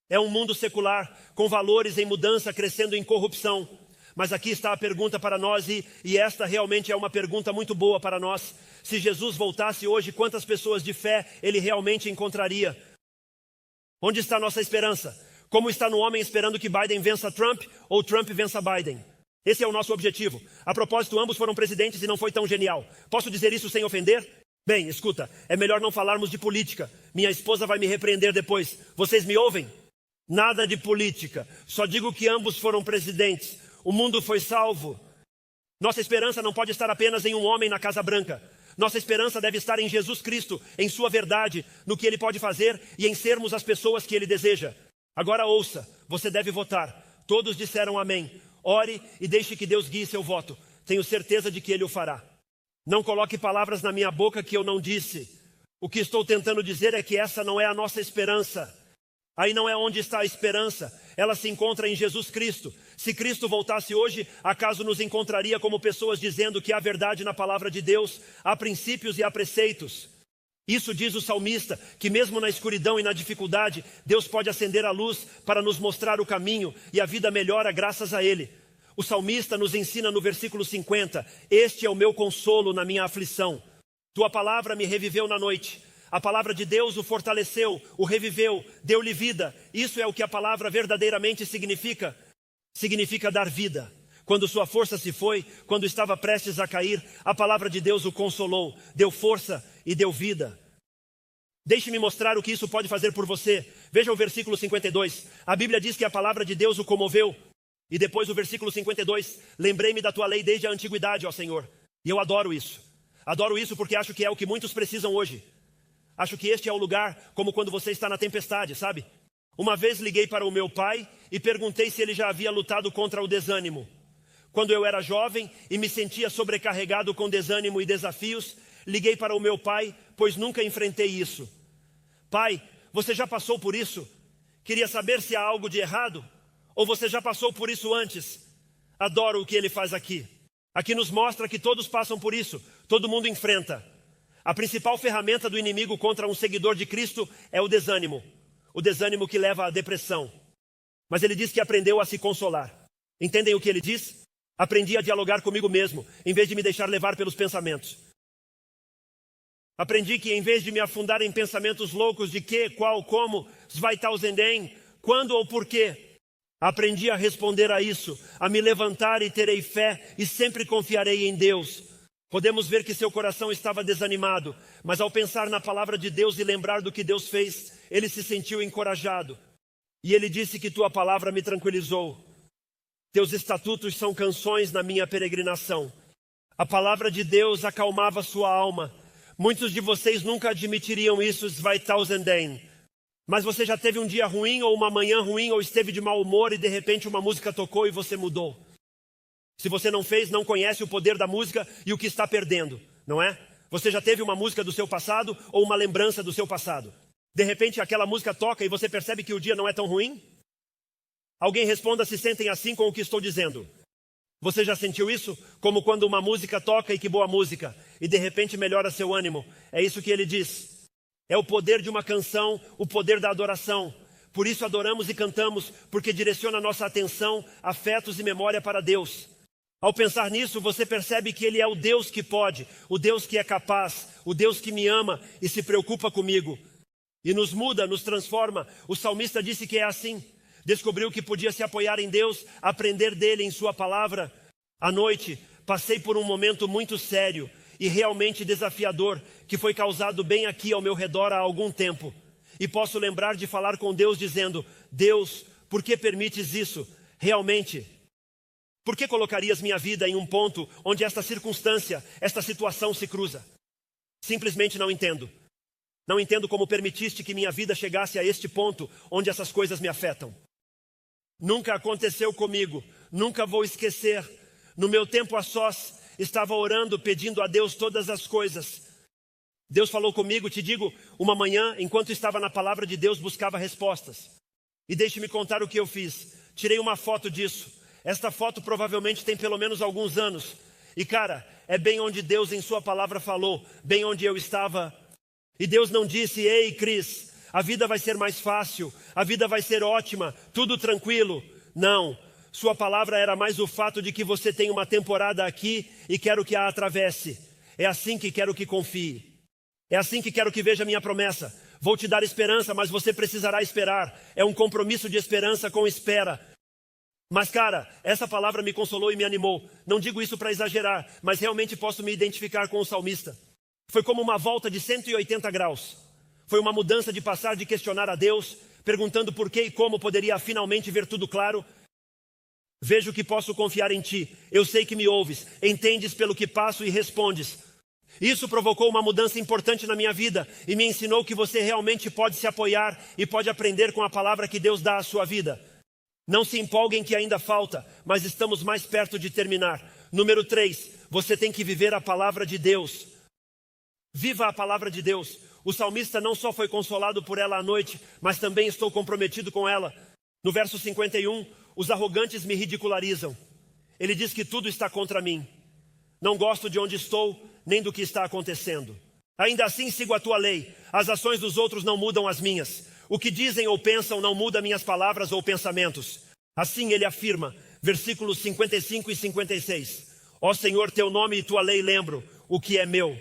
É um mundo secular, com valores em mudança, crescendo em corrupção. Mas aqui está a pergunta para nós, e esta realmente é uma pergunta muito boa para nós. Se Jesus voltasse hoje, quantas pessoas de fé Ele realmente encontraria? Onde está a nossa esperança? Como está no homem esperando que Biden vença Trump ou Trump vença Biden? Esse é o nosso objetivo. A propósito, ambos foram presidentes e não foi tão genial. Posso dizer isso sem ofender? Bem, escuta, é melhor não falarmos de política. Minha esposa vai me repreender depois. Vocês me ouvem? Nada de política. Só digo que ambos foram presidentes. O mundo foi salvo. Nossa esperança não pode estar apenas em um homem na Casa Branca. Nossa esperança deve estar em Jesus Cristo, em sua verdade, no que Ele pode fazer e em sermos as pessoas que Ele deseja. Agora ouça, você deve votar. Todos disseram amém. Ore e deixe que Deus guie seu voto. Tenho certeza de que Ele o fará. Não coloque palavras na minha boca que eu não disse. O que estou tentando dizer é que essa não é a nossa esperança. Aí não é onde está a esperança. Ela se encontra em Jesus Cristo. Se Cristo voltasse hoje, acaso nos encontraria como pessoas dizendo que há verdade na palavra de Deus, há princípios e há preceitos? Isso diz o salmista, que mesmo na escuridão e na dificuldade, Deus pode acender a luz para nos mostrar o caminho e a vida melhora graças a Ele. O salmista nos ensina no versículo 50, este é o meu consolo na minha aflição. Tua palavra me reviveu na noite. A palavra de Deus o fortaleceu, o reviveu, deu-lhe vida. Isso é o que a palavra verdadeiramente significa. Significa dar vida. Quando sua força se foi, quando estava prestes a cair, a palavra de Deus o consolou, deu força e deu vida. Deixe-me mostrar o que isso pode fazer por você. Veja o versículo 52. A Bíblia diz que a palavra de Deus o comoveu. E depois o versículo 52. Lembrei-me da tua lei desde a antiguidade, ó Senhor. E eu adoro isso. Adoro isso porque acho que é o que muitos precisam hoje. Acho que este é o lugar como quando você está na tempestade, sabe? Uma vez liguei para o meu pai e perguntei se ele já havia lutado contra o desânimo. Quando eu era jovem e me sentia sobrecarregado com desânimo e desafios, liguei para o meu pai, pois nunca enfrentei isso. Pai, você já passou por isso? Queria saber se há algo de errado? Ou você já passou por isso antes? Adoro o que ele faz aqui. Aqui nos mostra que todos passam por isso, todo mundo enfrenta. A principal ferramenta do inimigo contra um seguidor de Cristo é o desânimo. O desânimo que leva à depressão. Mas ele diz que aprendeu a se consolar. Entendem o que ele diz? Aprendi a dialogar comigo mesmo, em vez de me deixar levar pelos pensamentos. Aprendi que em vez de me afundar em pensamentos loucos de que, qual, como, zweitausendem, quando ou porquê, aprendi a responder a isso, a me levantar e terei fé e sempre confiarei em Deus. Podemos ver que seu coração estava desanimado, mas ao pensar na palavra de Deus e lembrar do que Deus fez, ele se sentiu encorajado. E ele disse que tua palavra me tranquilizou. Teus estatutos são canções na minha peregrinação. A palavra de Deus acalmava sua alma. Muitos de vocês nunca admitiriam isso, zweitausendem. Mas você já teve um dia ruim ou uma manhã ruim ou esteve de mau humor e de repente uma música tocou e você mudou. Se você não fez, não conhece o poder da música e o que está perdendo, não é? Você já teve uma música do seu passado ou uma lembrança do seu passado? De repente aquela música toca e você percebe que o dia não é tão ruim? Alguém responda se sentem assim com o que estou dizendo. Você já sentiu isso? Como quando uma música toca e que boa música, e de repente melhora seu ânimo. É isso que ele diz. É o poder de uma canção, o poder da adoração. Por isso adoramos e cantamos, porque direciona nossa atenção, afetos e memória para Deus. Ao pensar nisso, você percebe que Ele é o Deus que pode, o Deus que é capaz, o Deus que me ama e se preocupa comigo. E nos muda, nos transforma. O salmista disse que é assim. Descobriu que podia se apoiar em Deus, aprender dele em sua palavra. À noite, passei por um momento muito sério e realmente desafiador, que foi causado bem aqui ao meu redor há algum tempo. E posso lembrar de falar com Deus dizendo, Deus, por que permites isso? Realmente, por que colocarias minha vida em um ponto onde esta circunstância, esta situação se cruza? Simplesmente não entendo. Não entendo como permitiste que minha vida chegasse a este ponto onde essas coisas me afetam. Nunca aconteceu comigo, nunca vou esquecer. No meu tempo a sós, estava orando, pedindo a Deus todas as coisas. Deus falou comigo, te digo, uma manhã, enquanto estava na palavra de Deus, buscava respostas. E deixe-me contar o que eu fiz. Tirei uma foto disso. Esta foto provavelmente tem pelo menos alguns anos. E cara, é bem onde Deus em sua palavra falou, bem onde eu estava. E Deus não disse, ei Cris, a vida vai ser mais fácil, a vida vai ser ótima, tudo tranquilo. Não, sua palavra era mais o fato de que você tem uma temporada aqui e quero que a atravesse. É assim que quero que confie. É assim que quero que veja a minha promessa. Vou te dar esperança, mas você precisará esperar. É um compromisso de esperança com espera. Mas cara, essa palavra me consolou e me animou. Não digo isso para exagerar, mas realmente posso me identificar com o salmista. Foi como uma volta de 180 graus. Foi uma mudança de passar de questionar a Deus, perguntando por que e como poderia finalmente ver tudo claro. Vejo que posso confiar em ti. Eu sei que me ouves, entendes pelo que passo e respondes. Isso provocou uma mudança importante na minha vida e me ensinou que você realmente pode se apoiar e pode aprender com a palavra que Deus dá à sua vida. Não se empolguem que ainda falta, mas estamos mais perto de terminar. Número 3, você tem que viver a palavra de Deus. Viva a palavra de Deus. O salmista não só foi consolado por ela à noite, mas também estou comprometido com ela. No verso 51, os arrogantes me ridicularizam. Ele diz que tudo está contra mim. Não gosto de onde estou, nem do que está acontecendo. Ainda assim sigo a tua lei. As ações dos outros não mudam as minhas. O que dizem ou pensam não muda minhas palavras ou pensamentos. Assim ele afirma, versículos 55 e 56. Ó Senhor, teu nome e tua lei lembro, o que é meu.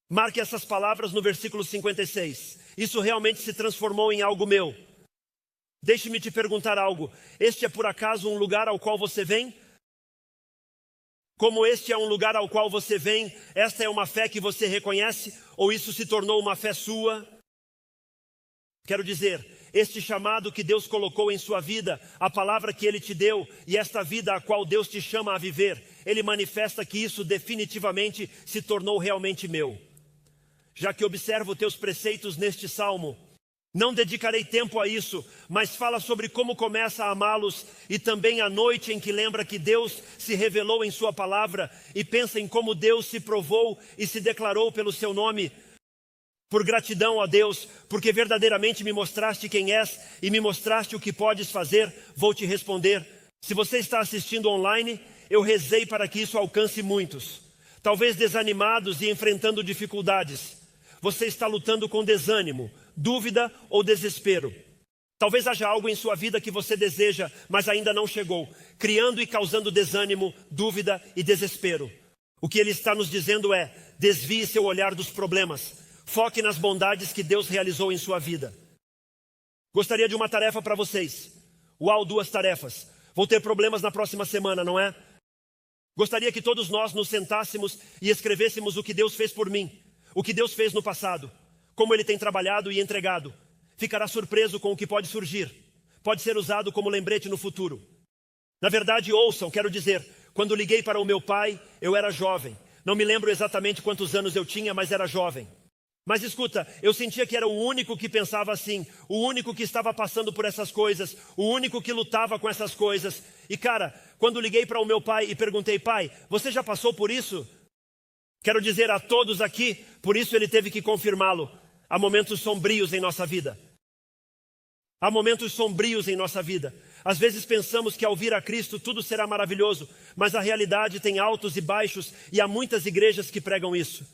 Marque essas palavras no versículo 56. Isso realmente se transformou em algo meu. Deixe-me te perguntar algo. Este é por acaso um lugar ao qual você vem? Como este é um lugar ao qual você vem, esta é uma fé que você reconhece? Ou isso se tornou uma fé sua? Quero dizer, este chamado que Deus colocou em sua vida, a palavra que Ele te deu e esta vida a qual Deus te chama a viver, Ele manifesta que isso definitivamente se tornou realmente meu. Já que observo teus preceitos neste salmo, não dedicarei tempo a isso, mas fala sobre como começa a amá-los e também a noite em que lembra que Deus se revelou em sua palavra e pensa em como Deus se provou e se declarou pelo seu nome. Por gratidão a Deus, porque verdadeiramente me mostraste quem és e me mostraste o que podes fazer, vou te responder. Se você está assistindo online, eu rezei para que isso alcance muitos. Talvez desanimados e enfrentando dificuldades. Você está lutando com desânimo, dúvida ou desespero. Talvez haja algo em sua vida que você deseja, mas ainda não chegou, criando e causando desânimo, dúvida e desespero. O que Ele está nos dizendo é, desvie seu olhar dos problemas. Foque nas bondades que Deus realizou em sua vida. Gostaria de uma tarefa para vocês. Uau, 2 tarefas. Vou ter problemas na próxima semana, não é? Gostaria que todos nós nos sentássemos e escrevêssemos o que Deus fez por mim. O que Deus fez no passado. Como Ele tem trabalhado e entregado. Ficará surpreso com o que pode surgir. Pode ser usado como lembrete no futuro. Na verdade, ouçam, quero dizer, quando liguei para o meu pai, eu era jovem. Não me lembro exatamente quantos anos eu tinha, mas era jovem. Mas escuta, eu sentia que era o único que pensava assim, o único que estava passando por essas coisas, o único que lutava com essas coisas. E cara, quando liguei para o meu pai e perguntei, pai, você já passou por isso? Quero dizer a todos aqui, por isso ele teve que confirmá-lo. Há momentos sombrios em nossa vida. Há momentos sombrios em nossa vida. Às vezes pensamos que ao vir a Cristo tudo será maravilhoso, mas a realidade tem altos e baixos e há muitas igrejas que pregam isso.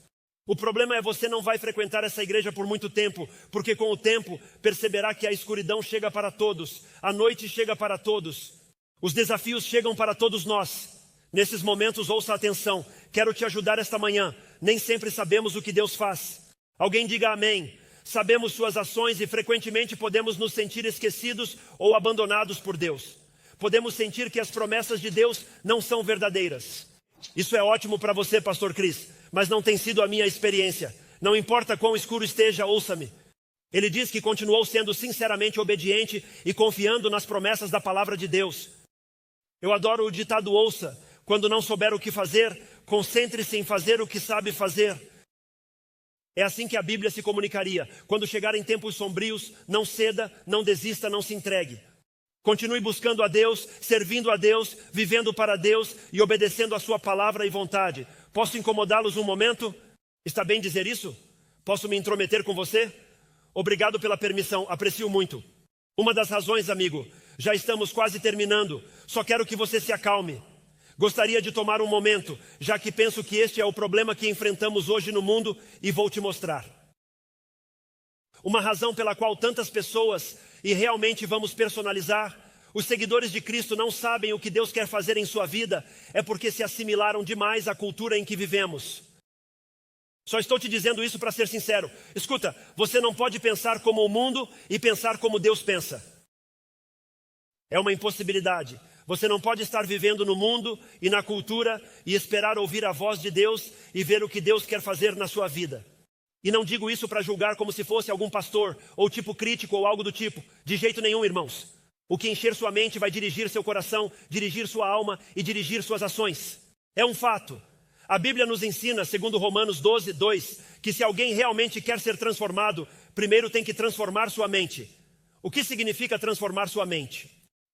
O problema é você não vai frequentar essa igreja por muito tempo, porque com o tempo perceberá que a escuridão chega para todos, a noite chega para todos, os desafios chegam para todos nós. Nesses momentos, ouça atenção, quero te ajudar esta manhã, nem sempre sabemos o que Deus faz. Alguém diga amém. Sabemos suas ações e frequentemente podemos nos sentir esquecidos ou abandonados por Deus. Podemos sentir que as promessas de Deus não são verdadeiras. Isso é ótimo para você, pastor Cris, mas não tem sido a minha experiência. Não importa quão escuro esteja, ouça-me. Ele diz que continuou sendo sinceramente obediente e confiando nas promessas da palavra de Deus. Eu adoro o ditado ouça. Quando não souber o que fazer, concentre-se em fazer o que sabe fazer. É assim que a Bíblia se comunicaria. Quando chegar em tempos sombrios, não ceda, não desista, não se entregue. Continue buscando a Deus, servindo a Deus, vivendo para Deus e obedecendo a sua palavra e vontade. Posso incomodá-los um momento? Está bem dizer isso? Posso me intrometer com você? Obrigado pela permissão, aprecio muito. Uma das razões, amigo, já estamos quase terminando. Só quero que você se acalme. Gostaria de tomar um momento, já que penso que este é o problema que enfrentamos hoje no mundo e vou te mostrar. Uma razão pela qual tantas pessoas, e realmente vamos personalizar, os seguidores de Cristo não sabem o que Deus quer fazer em sua vida, é porque se assimilaram demais à cultura em que vivemos. Só estou te dizendo isso para ser sincero. Escuta, você não pode pensar como o mundo e pensar como Deus pensa. É uma impossibilidade. Você não pode estar vivendo no mundo e na cultura e esperar ouvir a voz de Deus e ver o que Deus quer fazer na sua vida. E não digo isso para julgar como se fosse algum pastor, ou tipo crítico, ou algo do tipo. De jeito nenhum, irmãos. O que encher sua mente vai dirigir seu coração, dirigir sua alma e dirigir suas ações. É um fato. A Bíblia nos ensina, segundo Romanos 12, 2, que se alguém realmente quer ser transformado, primeiro tem que transformar sua mente. O que significa transformar sua mente?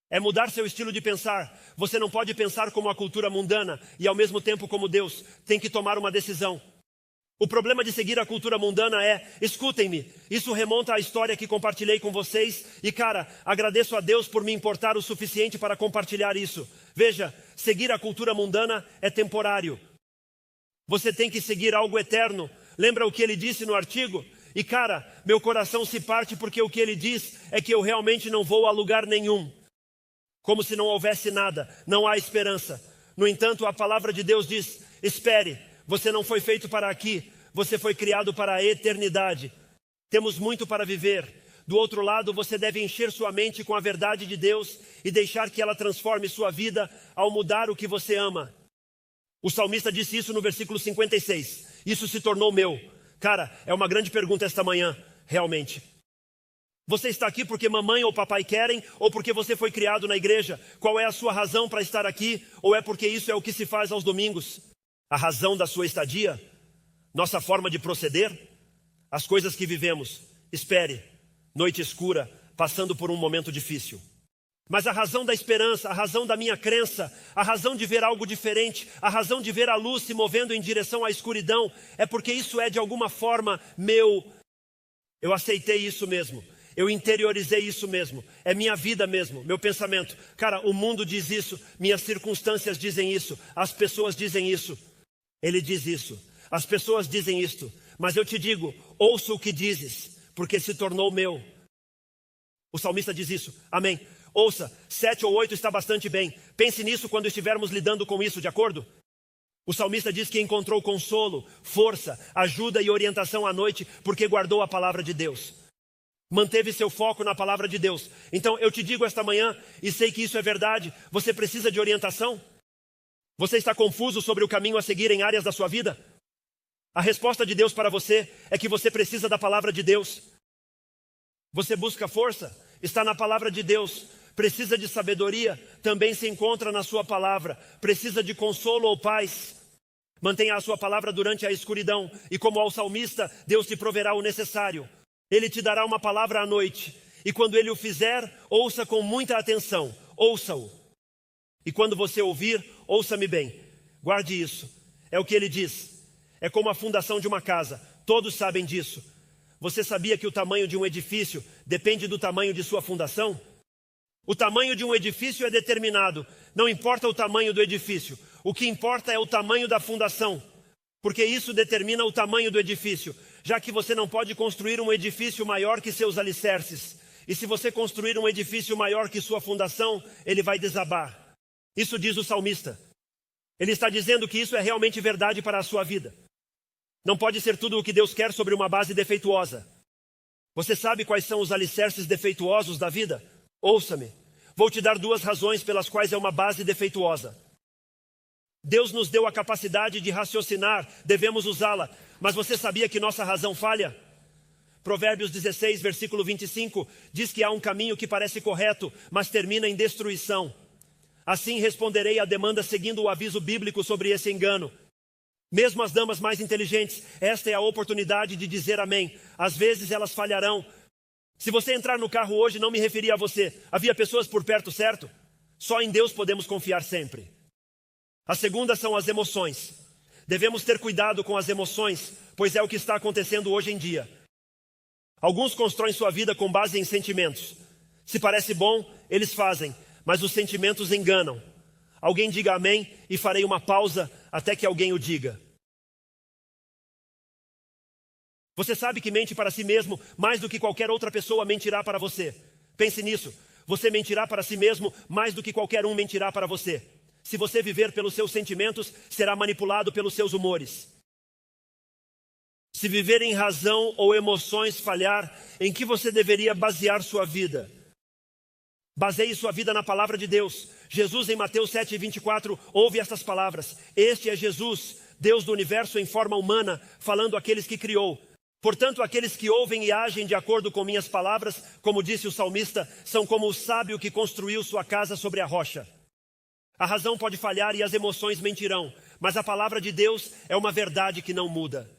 É mudar seu estilo de pensar. Você não pode pensar como a cultura mundana e ao mesmo tempo como Deus. Tem que tomar uma decisão. O problema de seguir a cultura mundana é, escutem-me, isso remonta à história que compartilhei com vocês e cara, agradeço a Deus por me importar o suficiente para compartilhar isso. Veja, seguir a cultura mundana é temporário. Você tem que seguir algo eterno. Lembra o que ele disse no artigo? E cara, meu coração se parte porque o que ele diz é que eu realmente não vou a lugar nenhum. Como se não houvesse nada, não há esperança. No entanto, a palavra de Deus diz, espere, você não foi feito para aqui, você foi criado para a eternidade. Temos muito para viver. Do outro lado, você deve encher sua mente com a verdade de Deus e deixar que ela transforme sua vida ao mudar o que você ama. O salmista disse isso no versículo 56. Isso se tornou meu. Cara, é uma grande pergunta esta manhã, realmente. Você está aqui porque mamãe ou papai querem ou porque você foi criado na igreja? Qual é a sua razão para estar aqui? Ou é porque isso é o que se faz aos domingos? A razão da sua estadia? Nossa forma de proceder? As coisas que vivemos. Espere, noite escura, passando por um momento difícil. Mas a razão da esperança, a razão da minha crença, a razão de ver algo diferente, a razão de ver a luz se movendo em direção à escuridão, é porque isso é de alguma forma meu. Eu aceitei isso mesmo. Eu interiorizei isso mesmo, é minha vida mesmo, meu pensamento. Cara, o mundo diz isso, minhas circunstâncias dizem isso, as pessoas dizem isso. Ele diz isso, as pessoas dizem isto, mas eu te digo, ouça o que dizes, porque se tornou meu. O salmista diz isso, amém. Ouça, 7 ou 8 está bastante bem, pense nisso quando estivermos lidando com isso, de acordo? O salmista diz que encontrou consolo, força, ajuda e orientação à noite, porque guardou a palavra de Deus. Manteve seu foco na palavra de Deus. Então eu te digo esta manhã, e sei que isso é verdade, você precisa de orientação? Você está confuso sobre o caminho a seguir em áreas da sua vida? A resposta de Deus para você é que você precisa da palavra de Deus. Você busca força? Está na palavra de Deus. Precisa de sabedoria? Também se encontra na sua palavra. Precisa de consolo ou paz? Mantenha a sua palavra durante a escuridão, e como ao salmista, Deus te proverá o necessário. Ele te dará uma palavra à noite, e quando ele o fizer, ouça com muita atenção, ouça-o. E quando você ouvir, ouça-me bem, guarde isso. É o que ele diz, é como a fundação de uma casa, todos sabem disso. Você sabia que o tamanho de um edifício depende do tamanho de sua fundação? O tamanho de um edifício é determinado, não importa o tamanho do edifício, o que importa é o tamanho da fundação, porque isso determina o tamanho do edifício. Já que você não pode construir um edifício maior que seus alicerces. E se você construir um edifício maior que sua fundação, ele vai desabar. Isso diz o salmista. Ele está dizendo que isso é realmente verdade para a sua vida. Não pode ser tudo o que Deus quer sobre uma base defeituosa. Você sabe quais são os alicerces defeituosos da vida? Ouça-me. Vou te dar 2 razões pelas quais é uma base defeituosa. Deus nos deu a capacidade de raciocinar, devemos usá-la. Mas você sabia que nossa razão falha? Provérbios 16, versículo 25, diz que há um caminho que parece correto, mas termina em destruição. Assim responderei à demanda seguindo o aviso bíblico sobre esse engano. Mesmo as damas mais inteligentes, esta é a oportunidade de dizer amém. Às vezes elas falharão. Se você entrar no carro hoje, não me referi a você. Havia pessoas por perto, certo? Só em Deus podemos confiar sempre. A segunda são as emoções. Devemos ter cuidado com as emoções, pois é o que está acontecendo hoje em dia. Alguns constroem sua vida com base em sentimentos. Se parece bom, eles fazem, mas os sentimentos enganam. Alguém diga amém e farei uma pausa até que alguém o diga. Você sabe que mente para si mesmo mais do que qualquer outra pessoa mentirá para você. Pense nisso. Você mentirá para si mesmo mais do que qualquer um mentirá para você. Se você viver pelos seus sentimentos, será manipulado pelos seus humores. Se viver em razão ou emoções falhar, em que você deveria basear sua vida? Baseie sua vida na palavra de Deus. Jesus, em Mateus 7:24, ouve estas palavras. Este é Jesus, Deus do universo em forma humana, falando àqueles que criou. Portanto, aqueles que ouvem e agem de acordo com minhas palavras, como disse o salmista, são como o sábio que construiu sua casa sobre a rocha. A razão pode falhar e as emoções mentirão, mas a palavra de Deus é uma verdade que não muda.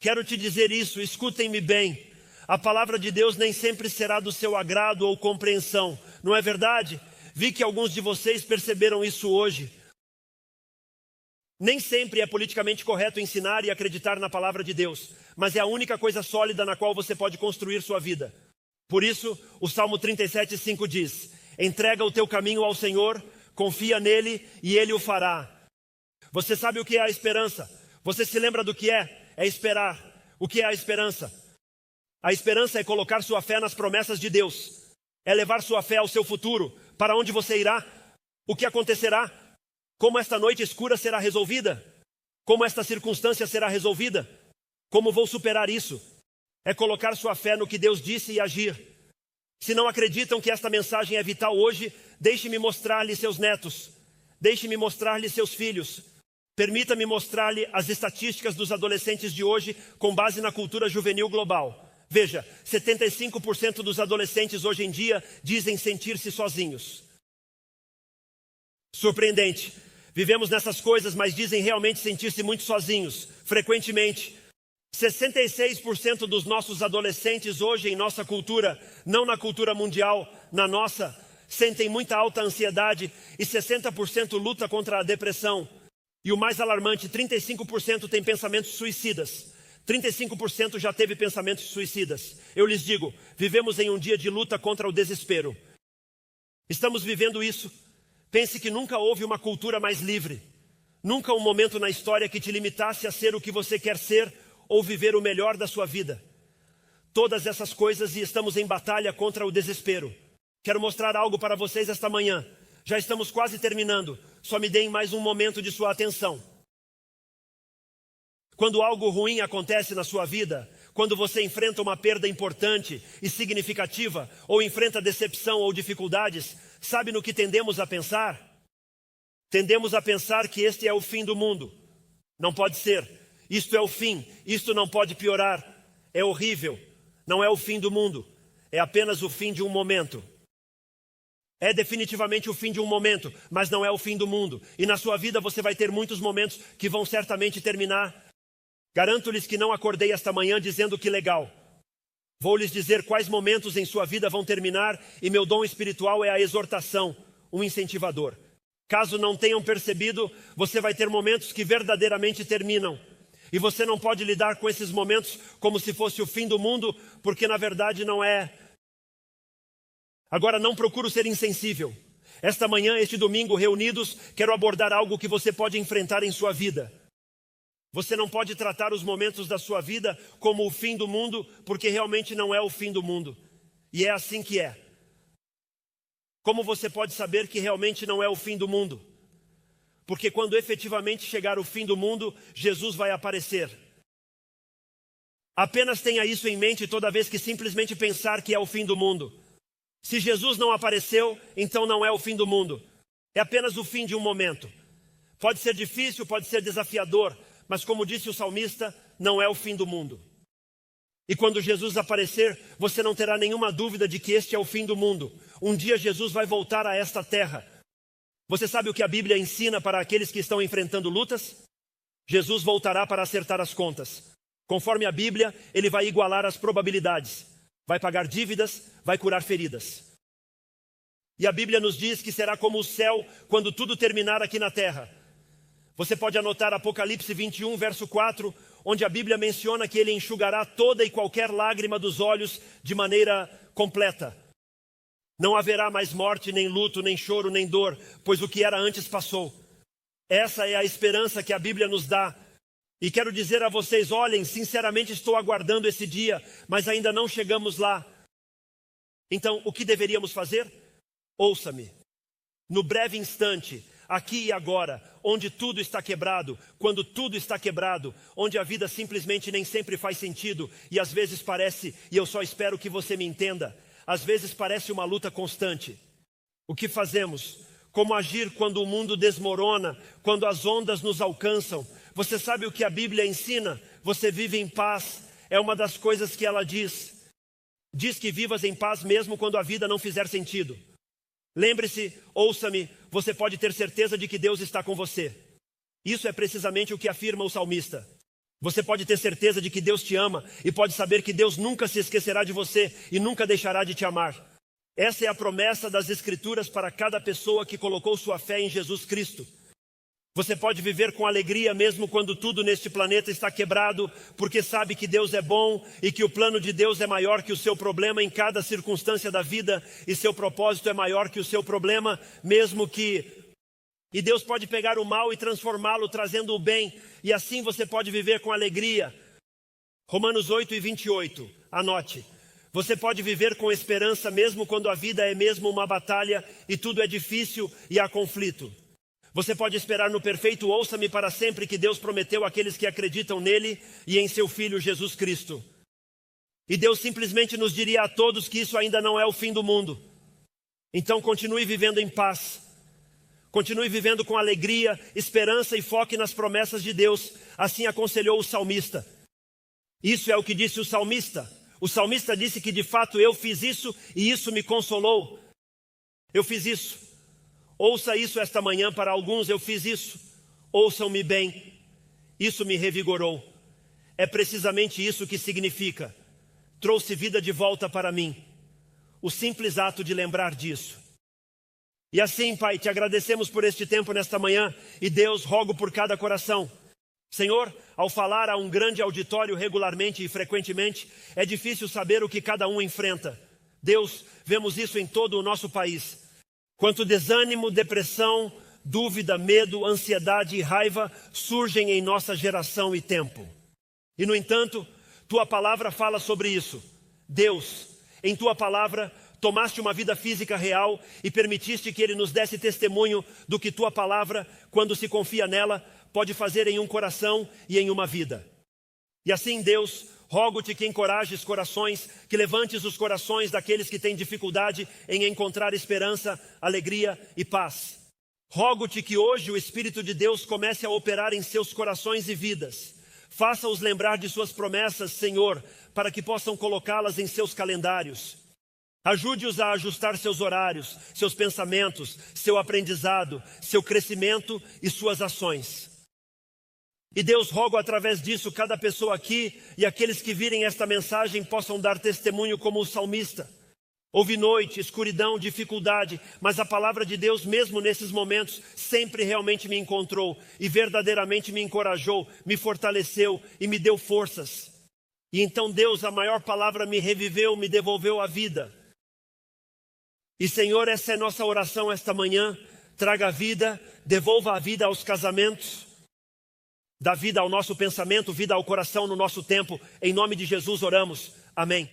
Quero te dizer isso, escutem-me bem. A palavra de Deus nem sempre será do seu agrado ou compreensão, não é verdade? Vi que alguns de vocês perceberam isso hoje. Nem sempre é politicamente correto ensinar e acreditar na palavra de Deus, mas é a única coisa sólida na qual você pode construir sua vida. Por isso, o Salmo 37:5 diz: entrega o teu caminho ao Senhor, confia nele e ele o fará. Você sabe o que é a esperança? Você se lembra do que é? É esperar. O que é a esperança? A esperança é colocar sua fé nas promessas de Deus. É levar sua fé ao seu futuro. Para onde você irá? O que acontecerá? Como esta noite escura será resolvida? Como esta circunstância será resolvida? Como vou superar isso? É colocar sua fé no que Deus disse e agir. Se não acreditam que esta mensagem é vital hoje, deixe-me mostrar-lhe seus netos. Deixe-me mostrar-lhe seus filhos. Permita-me mostrar-lhe as estatísticas dos adolescentes de hoje com base na cultura juvenil global. Veja, 75% dos adolescentes hoje em dia dizem sentir-se sozinhos. Surpreendente. Vivemos nessas coisas, mas dizem realmente sentir-se muito sozinhos. Frequentemente, 66% dos nossos adolescentes hoje em nossa cultura, não na cultura mundial, na nossa, sentem muita alta ansiedade e 60% luta contra a depressão. E o mais alarmante, 35% tem pensamentos suicidas. 35% já teve pensamentos suicidas. Eu lhes digo, vivemos em um dia de luta contra o desespero. Estamos vivendo isso. Pense que nunca houve uma cultura mais livre. Nunca um momento na história que te limitasse a ser o que você quer ser ou viver o melhor da sua vida. Todas essas coisas e estamos em batalha contra o desespero. Quero mostrar algo para vocês esta manhã. Já estamos quase terminando. Só me deem mais um momento de sua atenção. Quando algo ruim acontece na sua vida, quando você enfrenta uma perda importante e significativa, ou enfrenta decepção ou dificuldades, sabe no que tendemos a pensar? Tendemos a pensar que este é o fim do mundo. Não pode ser. Isto é o fim. Isto não pode piorar. É horrível. Não é o fim do mundo. É apenas o fim de um momento. É definitivamente o fim de um momento, mas não é o fim do mundo. E na sua vida você vai ter muitos momentos que vão certamente terminar. Garanto-lhes que não acordei esta manhã dizendo que legal. Vou lhes dizer quais momentos em sua vida vão terminar e meu dom espiritual é a exortação, um incentivador. Caso não tenham percebido, você vai ter momentos que verdadeiramente terminam. E você não pode lidar com esses momentos como se fosse o fim do mundo, porque na verdade não é. Agora não procuro ser insensível. Esta manhã, este domingo, reunidos, quero abordar algo que você pode enfrentar em sua vida. Você não pode tratar os momentos da sua vida como o fim do mundo, porque realmente não é o fim do mundo. E é assim que é. Como você pode saber que realmente não é o fim do mundo? Porque quando efetivamente chegar o fim do mundo, Jesus vai aparecer. Apenas tenha isso em mente toda vez que simplesmente pensar que é o fim do mundo. Se Jesus não apareceu, então não é o fim do mundo. É apenas o fim de um momento. Pode ser difícil, pode ser desafiador, mas como disse o salmista, não é o fim do mundo. E quando Jesus aparecer, você não terá nenhuma dúvida de que este é o fim do mundo. Um dia Jesus vai voltar a esta terra. Você sabe o que a Bíblia ensina para aqueles que estão enfrentando lutas? Jesus voltará para acertar as contas. Conforme a Bíblia, ele vai igualar as probabilidades. Vai pagar dívidas, vai curar feridas. E a Bíblia nos diz que será como o céu quando tudo terminar aqui na terra. Você pode anotar Apocalipse 21, verso 4, onde a Bíblia menciona que ele enxugará toda e qualquer lágrima dos olhos de maneira completa. Não haverá mais morte, nem luto, nem choro, nem dor, pois o que era antes passou. Essa é a esperança que a Bíblia nos dá. E quero dizer a vocês, olhem, sinceramente estou aguardando esse dia, mas ainda não chegamos lá. Então, o que deveríamos fazer? Ouça-me. No breve instante, aqui e agora, onde tudo está quebrado, quando tudo está quebrado, onde a vida simplesmente nem sempre faz sentido, e às vezes parece, e eu só espero que você me entenda, às vezes parece uma luta constante. O que fazemos? Como agir quando o mundo desmorona, quando as ondas nos alcançam? Você sabe o que a Bíblia ensina? Você vive em paz. É uma das coisas que ela diz. Diz que vivas em paz mesmo quando a vida não fizer sentido. Lembre-se, ouça-me, você pode ter certeza de que Deus está com você. Isso é precisamente o que afirma o salmista. Você pode ter certeza de que Deus te ama e pode saber que Deus nunca se esquecerá de você e nunca deixará de te amar. Essa é a promessa das Escrituras para cada pessoa que colocou sua fé em Jesus Cristo. Você pode viver com alegria mesmo quando tudo neste planeta está quebrado, porque sabe que Deus é bom e que o plano de Deus é maior que o seu problema em cada circunstância da vida e seu propósito é maior que o seu problema, mesmo que... E Deus pode pegar o mal e transformá-lo trazendo o bem, e assim você pode viver com alegria. Romanos 8:28, anote. Você pode viver com esperança mesmo quando a vida é mesmo uma batalha e tudo é difícil e há conflito. Você pode esperar no perfeito ouça-me para sempre que Deus prometeu àqueles que acreditam nele e em seu Filho Jesus Cristo. E Deus simplesmente nos diria a todos que isso ainda não é o fim do mundo. Então continue vivendo em paz. Continue vivendo com alegria, esperança e foque nas promessas de Deus. Assim aconselhou o salmista. Isso é o que disse o salmista. O salmista disse que de fato eu fiz isso e isso me consolou. Eu fiz isso. Ouça isso esta manhã para alguns, eu fiz isso. Ouçam-me bem. Isso me revigorou. É precisamente isso que significa. Trouxe vida de volta para mim. O simples ato de lembrar disso. E assim, Pai, te agradecemos por este tempo nesta manhã. E Deus, rogo por cada coração. Senhor, ao falar a um grande auditório regularmente e frequentemente, é difícil saber o que cada um enfrenta. Deus, vemos isso em todo o nosso país. Quanto desânimo, depressão, dúvida, medo, ansiedade e raiva surgem em nossa geração e tempo. E no entanto, tua palavra fala sobre isso. Deus, em tua palavra, tomaste uma vida física real e permitiste que ele nos desse testemunho do que tua palavra, quando se confia nela, pode fazer em um coração e em uma vida. E assim, Deus, rogo-te que encorajes corações, que levantes os corações daqueles que têm dificuldade em encontrar esperança, alegria e paz. Rogo-te que hoje o Espírito de Deus comece a operar em seus corações e vidas. Faça-os lembrar de suas promessas, Senhor, para que possam colocá-las em seus calendários. Ajude-os a ajustar seus horários, seus pensamentos, seu aprendizado, seu crescimento e suas ações. E Deus, rogo através disso cada pessoa aqui e aqueles que virem esta mensagem possam dar testemunho como o salmista. Houve noite, escuridão, dificuldade, mas a palavra de Deus mesmo nesses momentos sempre realmente me encontrou e verdadeiramente me encorajou, me fortaleceu e me deu forças. E então Deus, a maior palavra me reviveu, me devolveu a vida. E Senhor, essa é nossa oração esta manhã. Traga a vida, devolva a vida aos casamentos. Dá vida ao nosso pensamento, vida ao coração no nosso tempo. Em nome de Jesus oramos. Amém.